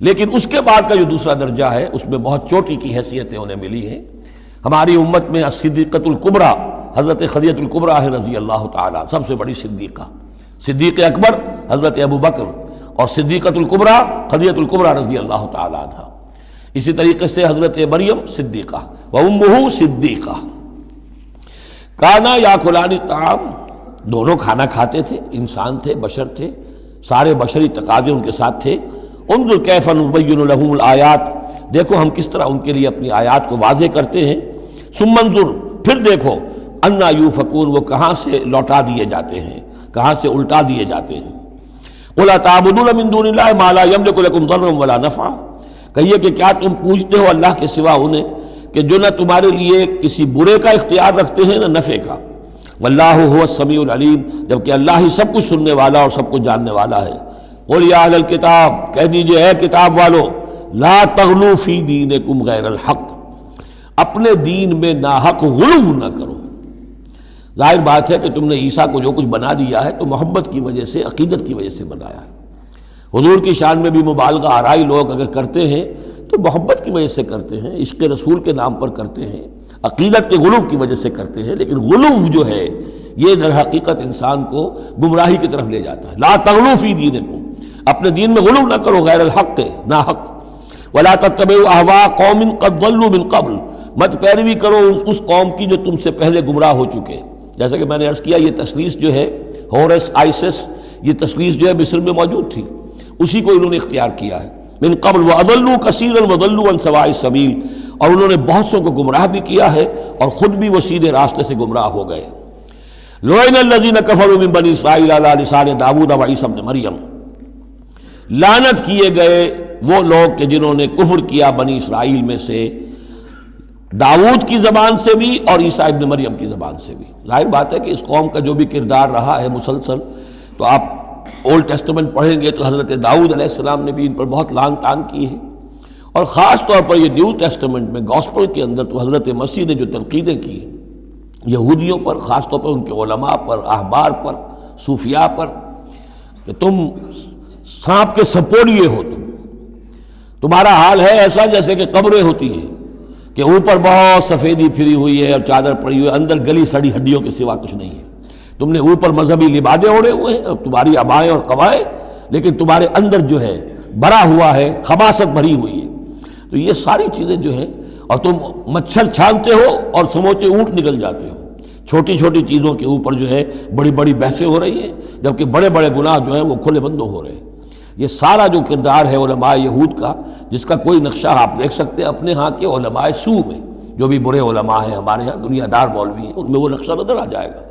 لیکن اس کے بعد کا جو دوسرا درجہ ہے اس میں بہت چوٹی کی حیثیتیں انہیں ملی ہیں۔ ہماری امت میں الصدیقۃ الکبریٰ حضرت خدیجہ الکبریٰ رضی اللہ تعالیٰ، سب سے بڑی صدیقہ، صدیق اکبر حضرت ابو بکر، اور صدیقۃ الکبریٰ خدیجہ الکبریٰ رضی اللہ تعالیٰ عنہ۔ اسی طریقے سے حضرت مریم صدیقہ وامہ صدیقہ۔ کانا یاکلان الطعام، دونوں کھانا کھاتے تھے، انسان تھے، بشر تھے، سارے بشری تقاضے ان کے ساتھ تھے۔ انظر کیف نبین لہم الآیات، دیکھو ہم کس طرح ان کے لیے اپنی آیات کو واضح کرتے ہیں۔ ثم انظر، پھر دیکھو، انا یوفکون، وہ کہاں سے لوٹا دیے جاتے ہیں، کہاں سے الٹا دیے جاتے ہیں۔ قل اتعبدون من دون اللہ ما لا یملک لکم ضرا ولا نفعا، کہیے کہ کیا تم پوچھتے ہو اللہ کے سوا انہیں کہ جو نہ تمہارے لیے کسی برے کا اختیار رکھتے ہیں نہ نفع کا۔ واللہ هو السمیع العلیم، جبکہ اللہ ہی سب کچھ سننے والا اور سب کچھ جاننے والا ہے۔ قل یا اہل الکتاب، کہہ دیجئے اے کتاب والو، لا تغلوا فی دینکم غیر الحق، اپنے دین میں ناحق غلو نہ کرو۔ ظاہر بات ہے کہ تم نے عیسیٰ کو جو کچھ بنا دیا ہے تو محبت کی وجہ سے، عقیدت کی وجہ سے بنایا ہے۔ حضور کی شان میں بھی مبالغہ آرائی لوگ اگر کرتے ہیں تو محبت کی وجہ سے کرتے ہیں، عشق رسول کے نام پر کرتے ہیں، عقیدت کے غلو کی وجہ سے کرتے ہیں، لیکن غلو جو ہے یہ در حقیقت انسان کو گمراہی کی طرف لے جاتا ہے۔ لا تغلوا فی دینکم، اپنے دین میں غلو نہ کرو غیر الحق، ناحق۔ ولا تتبعوا اہواء قوم قد ضلوا من قبل، مت پیروی کرو اس قوم کی جو تم سے پہلے گمراہ ہو چکے۔ جیسا کہ میں نے عرض کیا، یہ تثلیث جو ہے ہورس آئسس، یہ تثلیث جو ہے مصر میں موجود تھی، اسی کو انہوں نے اختیار کیا ہے۔ من قبل واضلوا كثيرا وضلوا عن سواء السبيل، اور انہوں نے بہت سو کو گمراہ بھی کیا ہے اور خود بھی وہ سیدھے راستے سے گمراہ ہو گئے۔ لعن الذين كفروا من بني اسرائيل على لسان داود وعيسى ابن مريم، لعنت کیے گئے وہ لوگ کہ جنہوں نے کفر کیا بنی اسرائیل میں سے، داؤد کی زبان سے بھی اور عیسیٰ ابن مریم کی زبان سے بھی۔ ظاہر بات ہے کہ اس قوم کا جو بھی کردار رہا ہے مسلسل، تو آپ اولڈ ٹیسٹمنٹ پڑھیں گے تو حضرت داؤد علیہ السلام نے بھی ان پر بہت لان تان کی ہے، اور خاص طور پر یہ نیو ٹیسٹمنٹ میں گاسپل کے اندر تو حضرت مسیح نے جو تنقیدیں کی یہودیوں پر، خاص طور پر ان کے علماء پر، احبار پر، صوفیاء پر، کہ تم سانپ کے سپوڑیے ہو، تمہارا حال ہے ایسا جیسے کہ قبریں ہوتی ہیں کہ اوپر بہت سفیدی پھری ہوئی ہے اور چادر پڑی ہوئی ہے، اندر گلی سڑی ہڈیوں کے سوا کچھ نہیں ہے۔ تم نے اوپر مذہبی لبادے اوڑے ہوئے ہیں اور تمہاری ابائیں اور قبائیں، لیکن تمہارے اندر جو ہے بھرا ہوا ہے، خباثت بھری ہوئی ہے۔ تو یہ ساری چیزیں جو ہیں، اور تم مچھر چھانتے ہو اور سموچے اونٹ نکل جاتے ہو، چھوٹی چھوٹی چیزوں کے اوپر جو ہے بڑی بڑی بحثیں ہو رہی ہیں، جبکہ بڑے بڑے گناہ جو ہیں وہ کھلے بندوں ہو رہے ہیں۔ یہ سارا جو کردار ہے علماء یہود کا، جس کا کوئی نقشہ آپ دیکھ سکتے ہیں اپنے ہاں کے علماء سو میں، جو بھی برے علماء ہیں ہمارے ہاں، دنیا دار مولوی ہیں، ان میں وہ نقشہ نظر آ جائے گا۔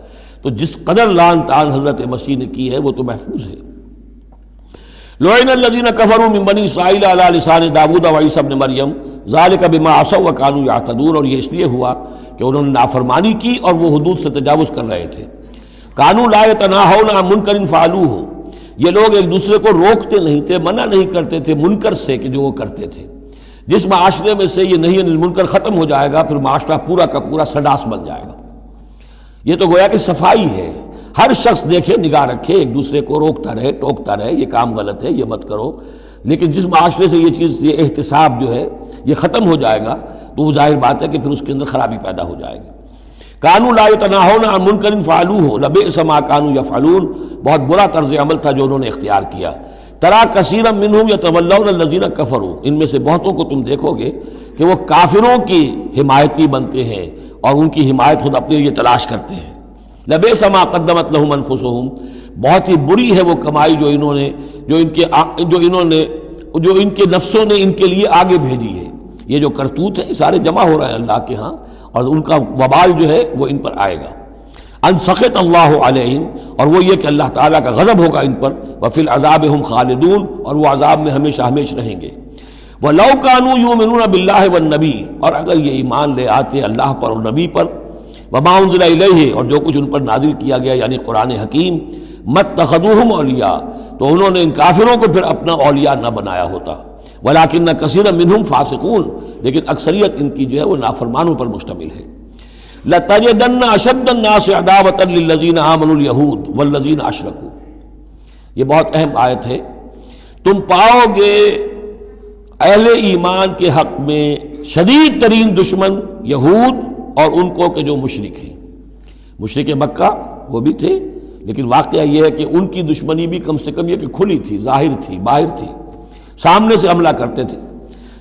تو جس قدر لعن طعن حضرت مسیح نے کی ہے وہ تو محفوظ ہے۔ لعن الذین کفروا من بنی اسرائیل علی لسان داؤد و عیسی ابن مریم ذلک بما عصوا وکانوا یعتدون، اور یہ اس لیے ہوا کہ انہوں نے نافرمانی کی اور وہ حدود سے تجاوز کر رہے تھے۔ کانوا لا یتناہون عن منکر فعلوہ، یہ لوگ ایک دوسرے کو روکتے نہیں تھے، منع نہیں کرتے تھے منکر سے کہ جو وہ کرتے تھے۔ جس معاشرے میں سے یہ نہیں المنکر ختم ہو جائے گا، پھر معاشرہ پورا کا پورا سڈاس بن جائے گا۔ یہ تو گویا کہ صفائی ہے، ہر شخص دیکھے، نگاہ رکھے، ایک دوسرے کو روکتا رہے، ٹوکتا رہے، یہ کام غلط ہے، یہ مت کرو۔ لیکن جس معاشرے سے یہ چیز، یہ احتساب جو ہے یہ ختم ہو جائے گا، تو وہ ظاہر بات ہے کہ پھر اس کے اندر خرابی پیدا ہو جائے گی۔ کانوا لا یتناہون عن منکر فعلوہ لبئس ما کانوا یفعلون، بہت برا طرز عمل تھا جو انہوں نے اختیار کیا۔ ترا کثیرا منہم یتولون الذین کفروا، ان میں سے بہتوں کو تم دیکھو گے کہ وہ کافروں کی حمایتی بنتے ہیں اور ان کی حمایت خود اپنے لیے تلاش کرتے ہیں۔ لبئس ما قدمت لہم انفسہم، بہت ہی بری ہے وہ کمائی جو ان کے نفسوں نے ان کے لیے آگے بھیجی ہے۔ یہ جو کرتوت ہیں سارے جمع ہو رہے ہیں اللہ کے ہاں، اور ان کا وبال جو ہے وہ ان پر آئے گا۔ ان سخط اللہ علیہم، اور وہ یہ کہ اللہ تعالیٰ کا غضب ہوگا ان پر، وفی العذاب ہم خالدون، اور وہ عذاب میں ہمیشہ ہمیشہ رہیں گے۔ وَلَوْ كَانُوا يُؤْمِنُونَ بِاللَّهِ وَالنَّبِيِّ، اور اگر یہ ایمان لے آتے اللہ پر اور نبی پر، وَمَا أُنزِلَ إِلَيْهِ، اور جو کچھ ان پر نازل کیا گیا یعنی قرآن حکیم، مَتَّخَذُوهُمْ أَوْلِيَاءَ، تو انہوں نے ان کافروں کو پھر اپنا اولیاء نہ بنایا ہوتا۔ وَلَكِنَّ كَثِيرًا مِّنْهُمْ فَاسِقُونَ، لیکن اکثریت ان کی جو ہے وہ نافرمانوں پر مشتمل ہے۔ لَتَجِدَنَّ أَشَدَّ النَّاسِ عَدَاوَةً لِلَّذِينَ آمَنُوا الْيَهُودَ وَالَّذِينَ أَشْرَكُوا، یہ بہت اہم آیت ہے۔ تم پاؤ گے اہل ایمان کے حق میں شدید ترین دشمن یہود اور ان کو کہ جو مشرک ہیں۔ مشرک مکہ وہ بھی تھے، لیکن واقعہ یہ ہے کہ ان کی دشمنی بھی کم سے کم یہ کہ کھلی تھی، ظاہر تھی، باہر تھی، سامنے سے حملہ کرتے تھے،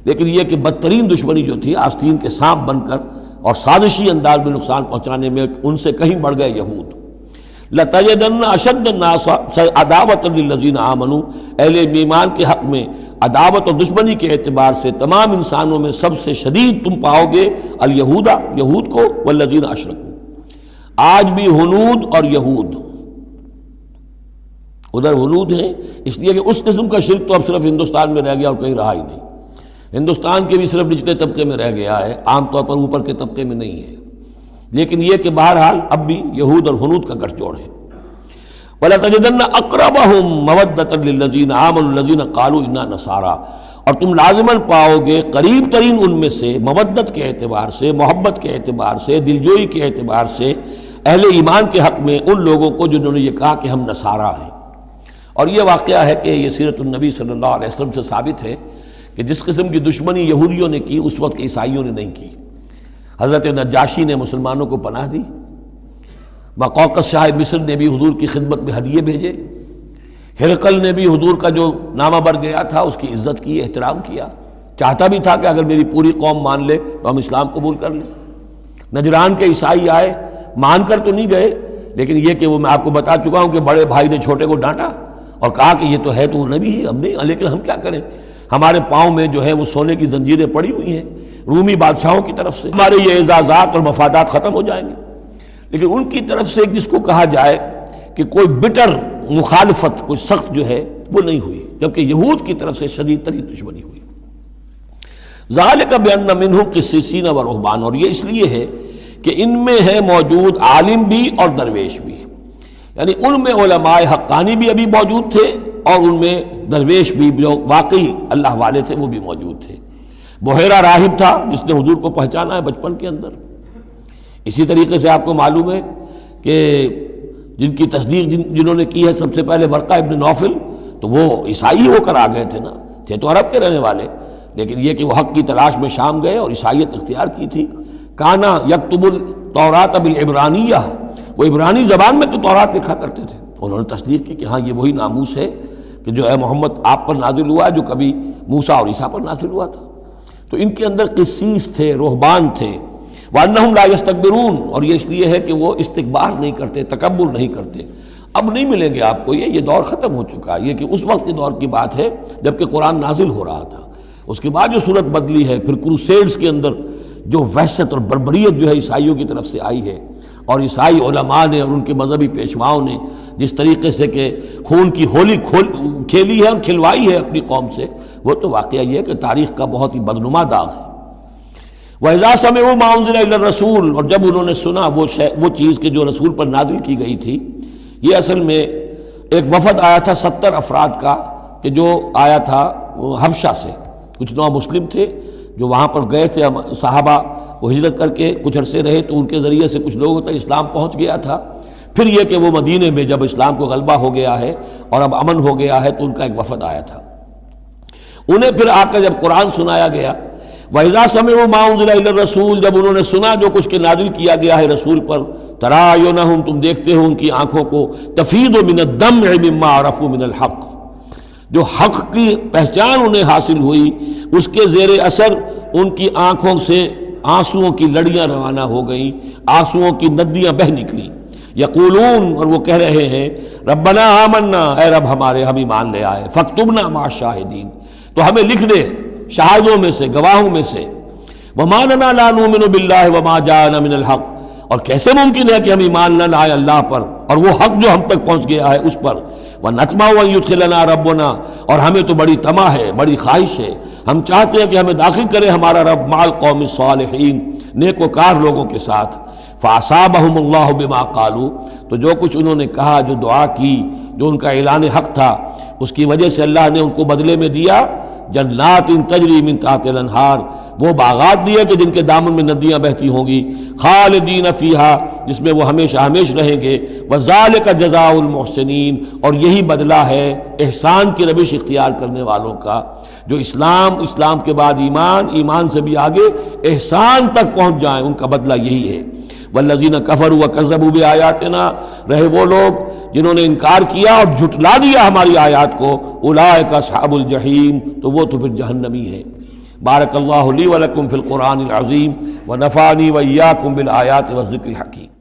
لیکن یہ کہ بدترین دشمنی جو تھی آستین کے سانپ بن کر اور سازشی انداز میں نقصان پہنچانے میں ان سے کہیں بڑھ گئے یہود۔ لَتَجِدَنَّ أَشَدَّ النَّاسِ عَدَاوَةً لِلَّذِينَ آمَنُوا، اہل ایمان کے حق میں عداوت اور دشمنی کے اعتبار سے تمام انسانوں میں سب سے شدید تم پاؤ گے الیہود، یہود کو، والذین اشرکوا۔ آج بھی ہنود اور یہود، ادھر ہنود ہیں اس لیے کہ اس قسم کا شرک تو اب صرف ہندوستان میں رہ گیا اور کہیں رہا ہی نہیں۔ ہندوستان کے بھی صرف نچلے طبقے میں رہ گیا ہے، عام طور پر اوپر کے طبقے میں نہیں ہے، لیکن یہ کہ بہرحال اب بھی یہود اور ہنود کا گٹھ جوڑ ہے۔ وَلَتَجِدَنَّ أَقْرَبَهُمْ مَوَدَّةً لِلَّذِينَ آمَنُوا الَّذِينَ قَالُوا إِنَّا نَصَارَىٰ، اور تم لازماً پاؤ گے قریب ترین ان میں سے، مودت کے اعتبار سے، محبت کے اعتبار سے، دلجوئی کے اعتبار سے، اہل ایمان کے حق میں ان لوگوں کو جنہوں نے یہ کہا کہ ہم نصارہ ہیں۔ اور یہ واقعہ ہے کہ یہ سیرت النبی صلی اللہ علیہ وسلم سے ثابت ہے کہ جس قسم کی دشمنی یہودیوں نے کی اس وقت عیسائیوں نے نہیں کی۔ حضرت نجاشی نے مسلمانوں کو پناہ دی، مقوقس شاہ مصر نے بھی حضور کی خدمت میں ہدیے بھیجے، ہرقل نے بھی حضور کا جو نامہ بڑھ گیا تھا اس کی عزت کی، احترام کیا، چاہتا بھی تھا کہ اگر میری پوری قوم مان لے تو ہم اسلام قبول کر لیں۔ نجران کے عیسائی آئے، مان کر تو نہیں گئے، لیکن یہ کہ وہ میں آپ کو بتا چکا ہوں کہ بڑے بھائی نے چھوٹے کو ڈانٹا اور کہا کہ یہ تو ہے تو نبی ہی، ہم نہیں، لیکن ہم کیا کریں، ہمارے پاؤں میں جو ہے وہ سونے کی زنجیریں پڑی ہوئی ہیں رومی بادشاہوں کی طرف سے، ہمارے یہ اعزازات اور مفادات ختم ہو جائیں گے۔ لیکن ان کی طرف سے جس کو کہا جائے کہ کوئی بٹر مخالفت، کوئی سخت جو ہے وہ نہیں ہوئی۔ جبکہ یہود کی طرف سے شدید ترین دشمنی ہوئی۔ ذالک بأن منہم قسیسین و رہبان، اور یہ اس لیے ہے کہ ان میں ہے موجود عالم بھی اور درویش بھی، یعنی ان میں علماء حقانی بھی ابھی موجود تھے اور ان میں درویش بھی جو واقعی اللہ والے تھے وہ بھی موجود تھے۔ بحیرہ راہب تھا جس نے حضور کو پہچانا ہے بچپن کے اندر۔ اسی طریقے سے آپ کو معلوم ہے کہ جن کی تصدیق جنہوں نے کی ہے سب سے پہلے ورقہ ابن نوفل، تو وہ عیسائی ہو کر آ گئے تھے نا، تھے تو عرب کے رہنے والے، لیکن یہ کہ وہ حق کی تلاش میں شام گئے اور عیسائیت اختیار کی تھی۔ کانا یکتب التوراۃ بالعبرانیہ، وہ عبرانی زبان میں تورات لکھا کرتے تھے۔ انہوں نے تصدیق کی کہ ہاں یہ وہی ناموس ہے کہ جو ہے محمد آپ پر نازل ہوا جو کبھی موسیٰ اور عیسیٰ پر نازل ہوا تھا۔ تو ان کے اندر قسیس تھے، رہبان تھے۔ وَأَنَّهُمْ لَا يَسْتَكْبِرُونَ، اور یہ اس لیے ہے کہ وہ استکبار نہیں کرتے، تکبر نہیں کرتے۔ اب نہیں ملیں گے آپ کو، یہ دور ختم ہو چکا ہے۔ یہ کہ اس وقت کے دور کی بات ہے جب کہ قرآن نازل ہو رہا تھا۔ اس کے بعد جو صورت بدلی ہے، پھر کروسیڈز کے اندر جو وحشت اور بربریت جو ہے عیسائیوں کی طرف سے آئی ہے، اور عیسائی علماء نے اور ان کے مذہبی پیشواؤں نے جس طریقے سے کہ خون کی ہولی کھیلی ہے اور کھلوائی ہے اپنی قوم سے، وہ تو واقعہ یہ ہے کہ تاریخ کا بہت ہی بدنما داغ ہے۔ وَإِذَا سَمِعُوا مَا أُنزِلَ إِلَى الرَّسُولِ، اور جب انہوں نے سنا وہ چیز کہ جو رسول پر نازل کی گئی تھی۔ یہ اصل میں ایک وفد آیا تھا 70 افراد کا، کہ جو آیا تھا حبشہ سے، کچھ نو مسلم تھے جو وہاں پر گئے تھے، صحابہ وہ ہجرت کر کے کچھ عرصے رہے تو ان کے ذریعے سے کچھ لوگوں تک اسلام پہنچ گیا تھا۔ پھر یہ کہ وہ مدینے میں جب اسلام کو غلبہ ہو گیا ہے اور اب امن ہو گیا ہے تو ان کا ایک وفد آیا تھا۔ انہیں پھر آ کر جب قرآن سنایا گیا، وَإِذَا سَمِعُوا مَا أُنزِلَ إِلَى الرَّسُولِ، جب انہوں نے سنا جو کچھ کہ نازل کیا گیا ہے رسول پر، تَرَىٰ أَعْيُنَهُمْ، تم دیکھتے ہو ان کی آنکھوں کو، تَفِيضُ مِنَ الدَّمْعِ مِمَّا عَرَفُوا مِنَ الْحَقِّ، جو حق کی پہچان انہیں حاصل ہوئی اس کے زیر اثر ان کی آنکھوں سے آنسوؤں کی لڑیاں روانہ ہو گئیں، آنسوؤں کی ندیاں بہہ نکلیں۔ یقولون، اور وہ کہہ رہے ہیں، ربنا آمنا، اے رب ہمارے ہم ایمان لے آئے، فاکتبنا مع الشاہدین، تو ہمیں لکھ دے شاہدوں میں سے، گواہوں میں سے۔ وما لنا لا نؤمن باللہ وما جاءنا من الحق، اور کیسے ممکن ہے کہ ہم ایمان نہ لائیں اللہ پر اور وہ حق جو ہم تک پہنچ گیا ہے اس پر۔ وَنَطْمَعُ أَن يُدْخِلَنَا رَبُّنَا، اور ہمیں تو بڑی طمع ہے، بڑی خواہش ہے، ہم چاہتے ہیں کہ ہمیں داخل کرے ہمارا رب مع القوم الصالحین، نیک وکار لوگوں کے ساتھ۔ فَأَصَابَهُمُ اللَّهُ بِمَا قَالُوا، تو جو کچھ انہوں نے کہا، جو دعا کی، جو ان کا اعلان حق تھا، اس کی وجہ سے اللہ نے ان کو بدلے میں دیا جنات تجری من تحت الانہار، وہ باغات دیے کہ جن کے دامن میں ندیاں بہتی ہوں گی، خالدین فیہا، جس میں وہ ہمیشہ ہمیش رہیں گے، وذالک جزاء المحسنین، اور یہی بدلہ ہے احسان کی روش اختیار کرنے والوں کا، جو اسلام کے بعد ایمان سے بھی آگے احسان تک پہنچ جائیں، ان کا بدلہ یہی ہے۔ والذین کفروا وکذبوا بآیاتنا، رہے وہ لوگ جنہوں نے انکار کیا اور جھٹلا دیا ہماری آیات کو، اولئک اصحاب الجحیم، تو وہ تو پھر جہنمی ہے۔ بارک اللہ لی ولکم فی القرآن العظیم ونفعنی وإیاکم بالآیات والذکر الحکیم۔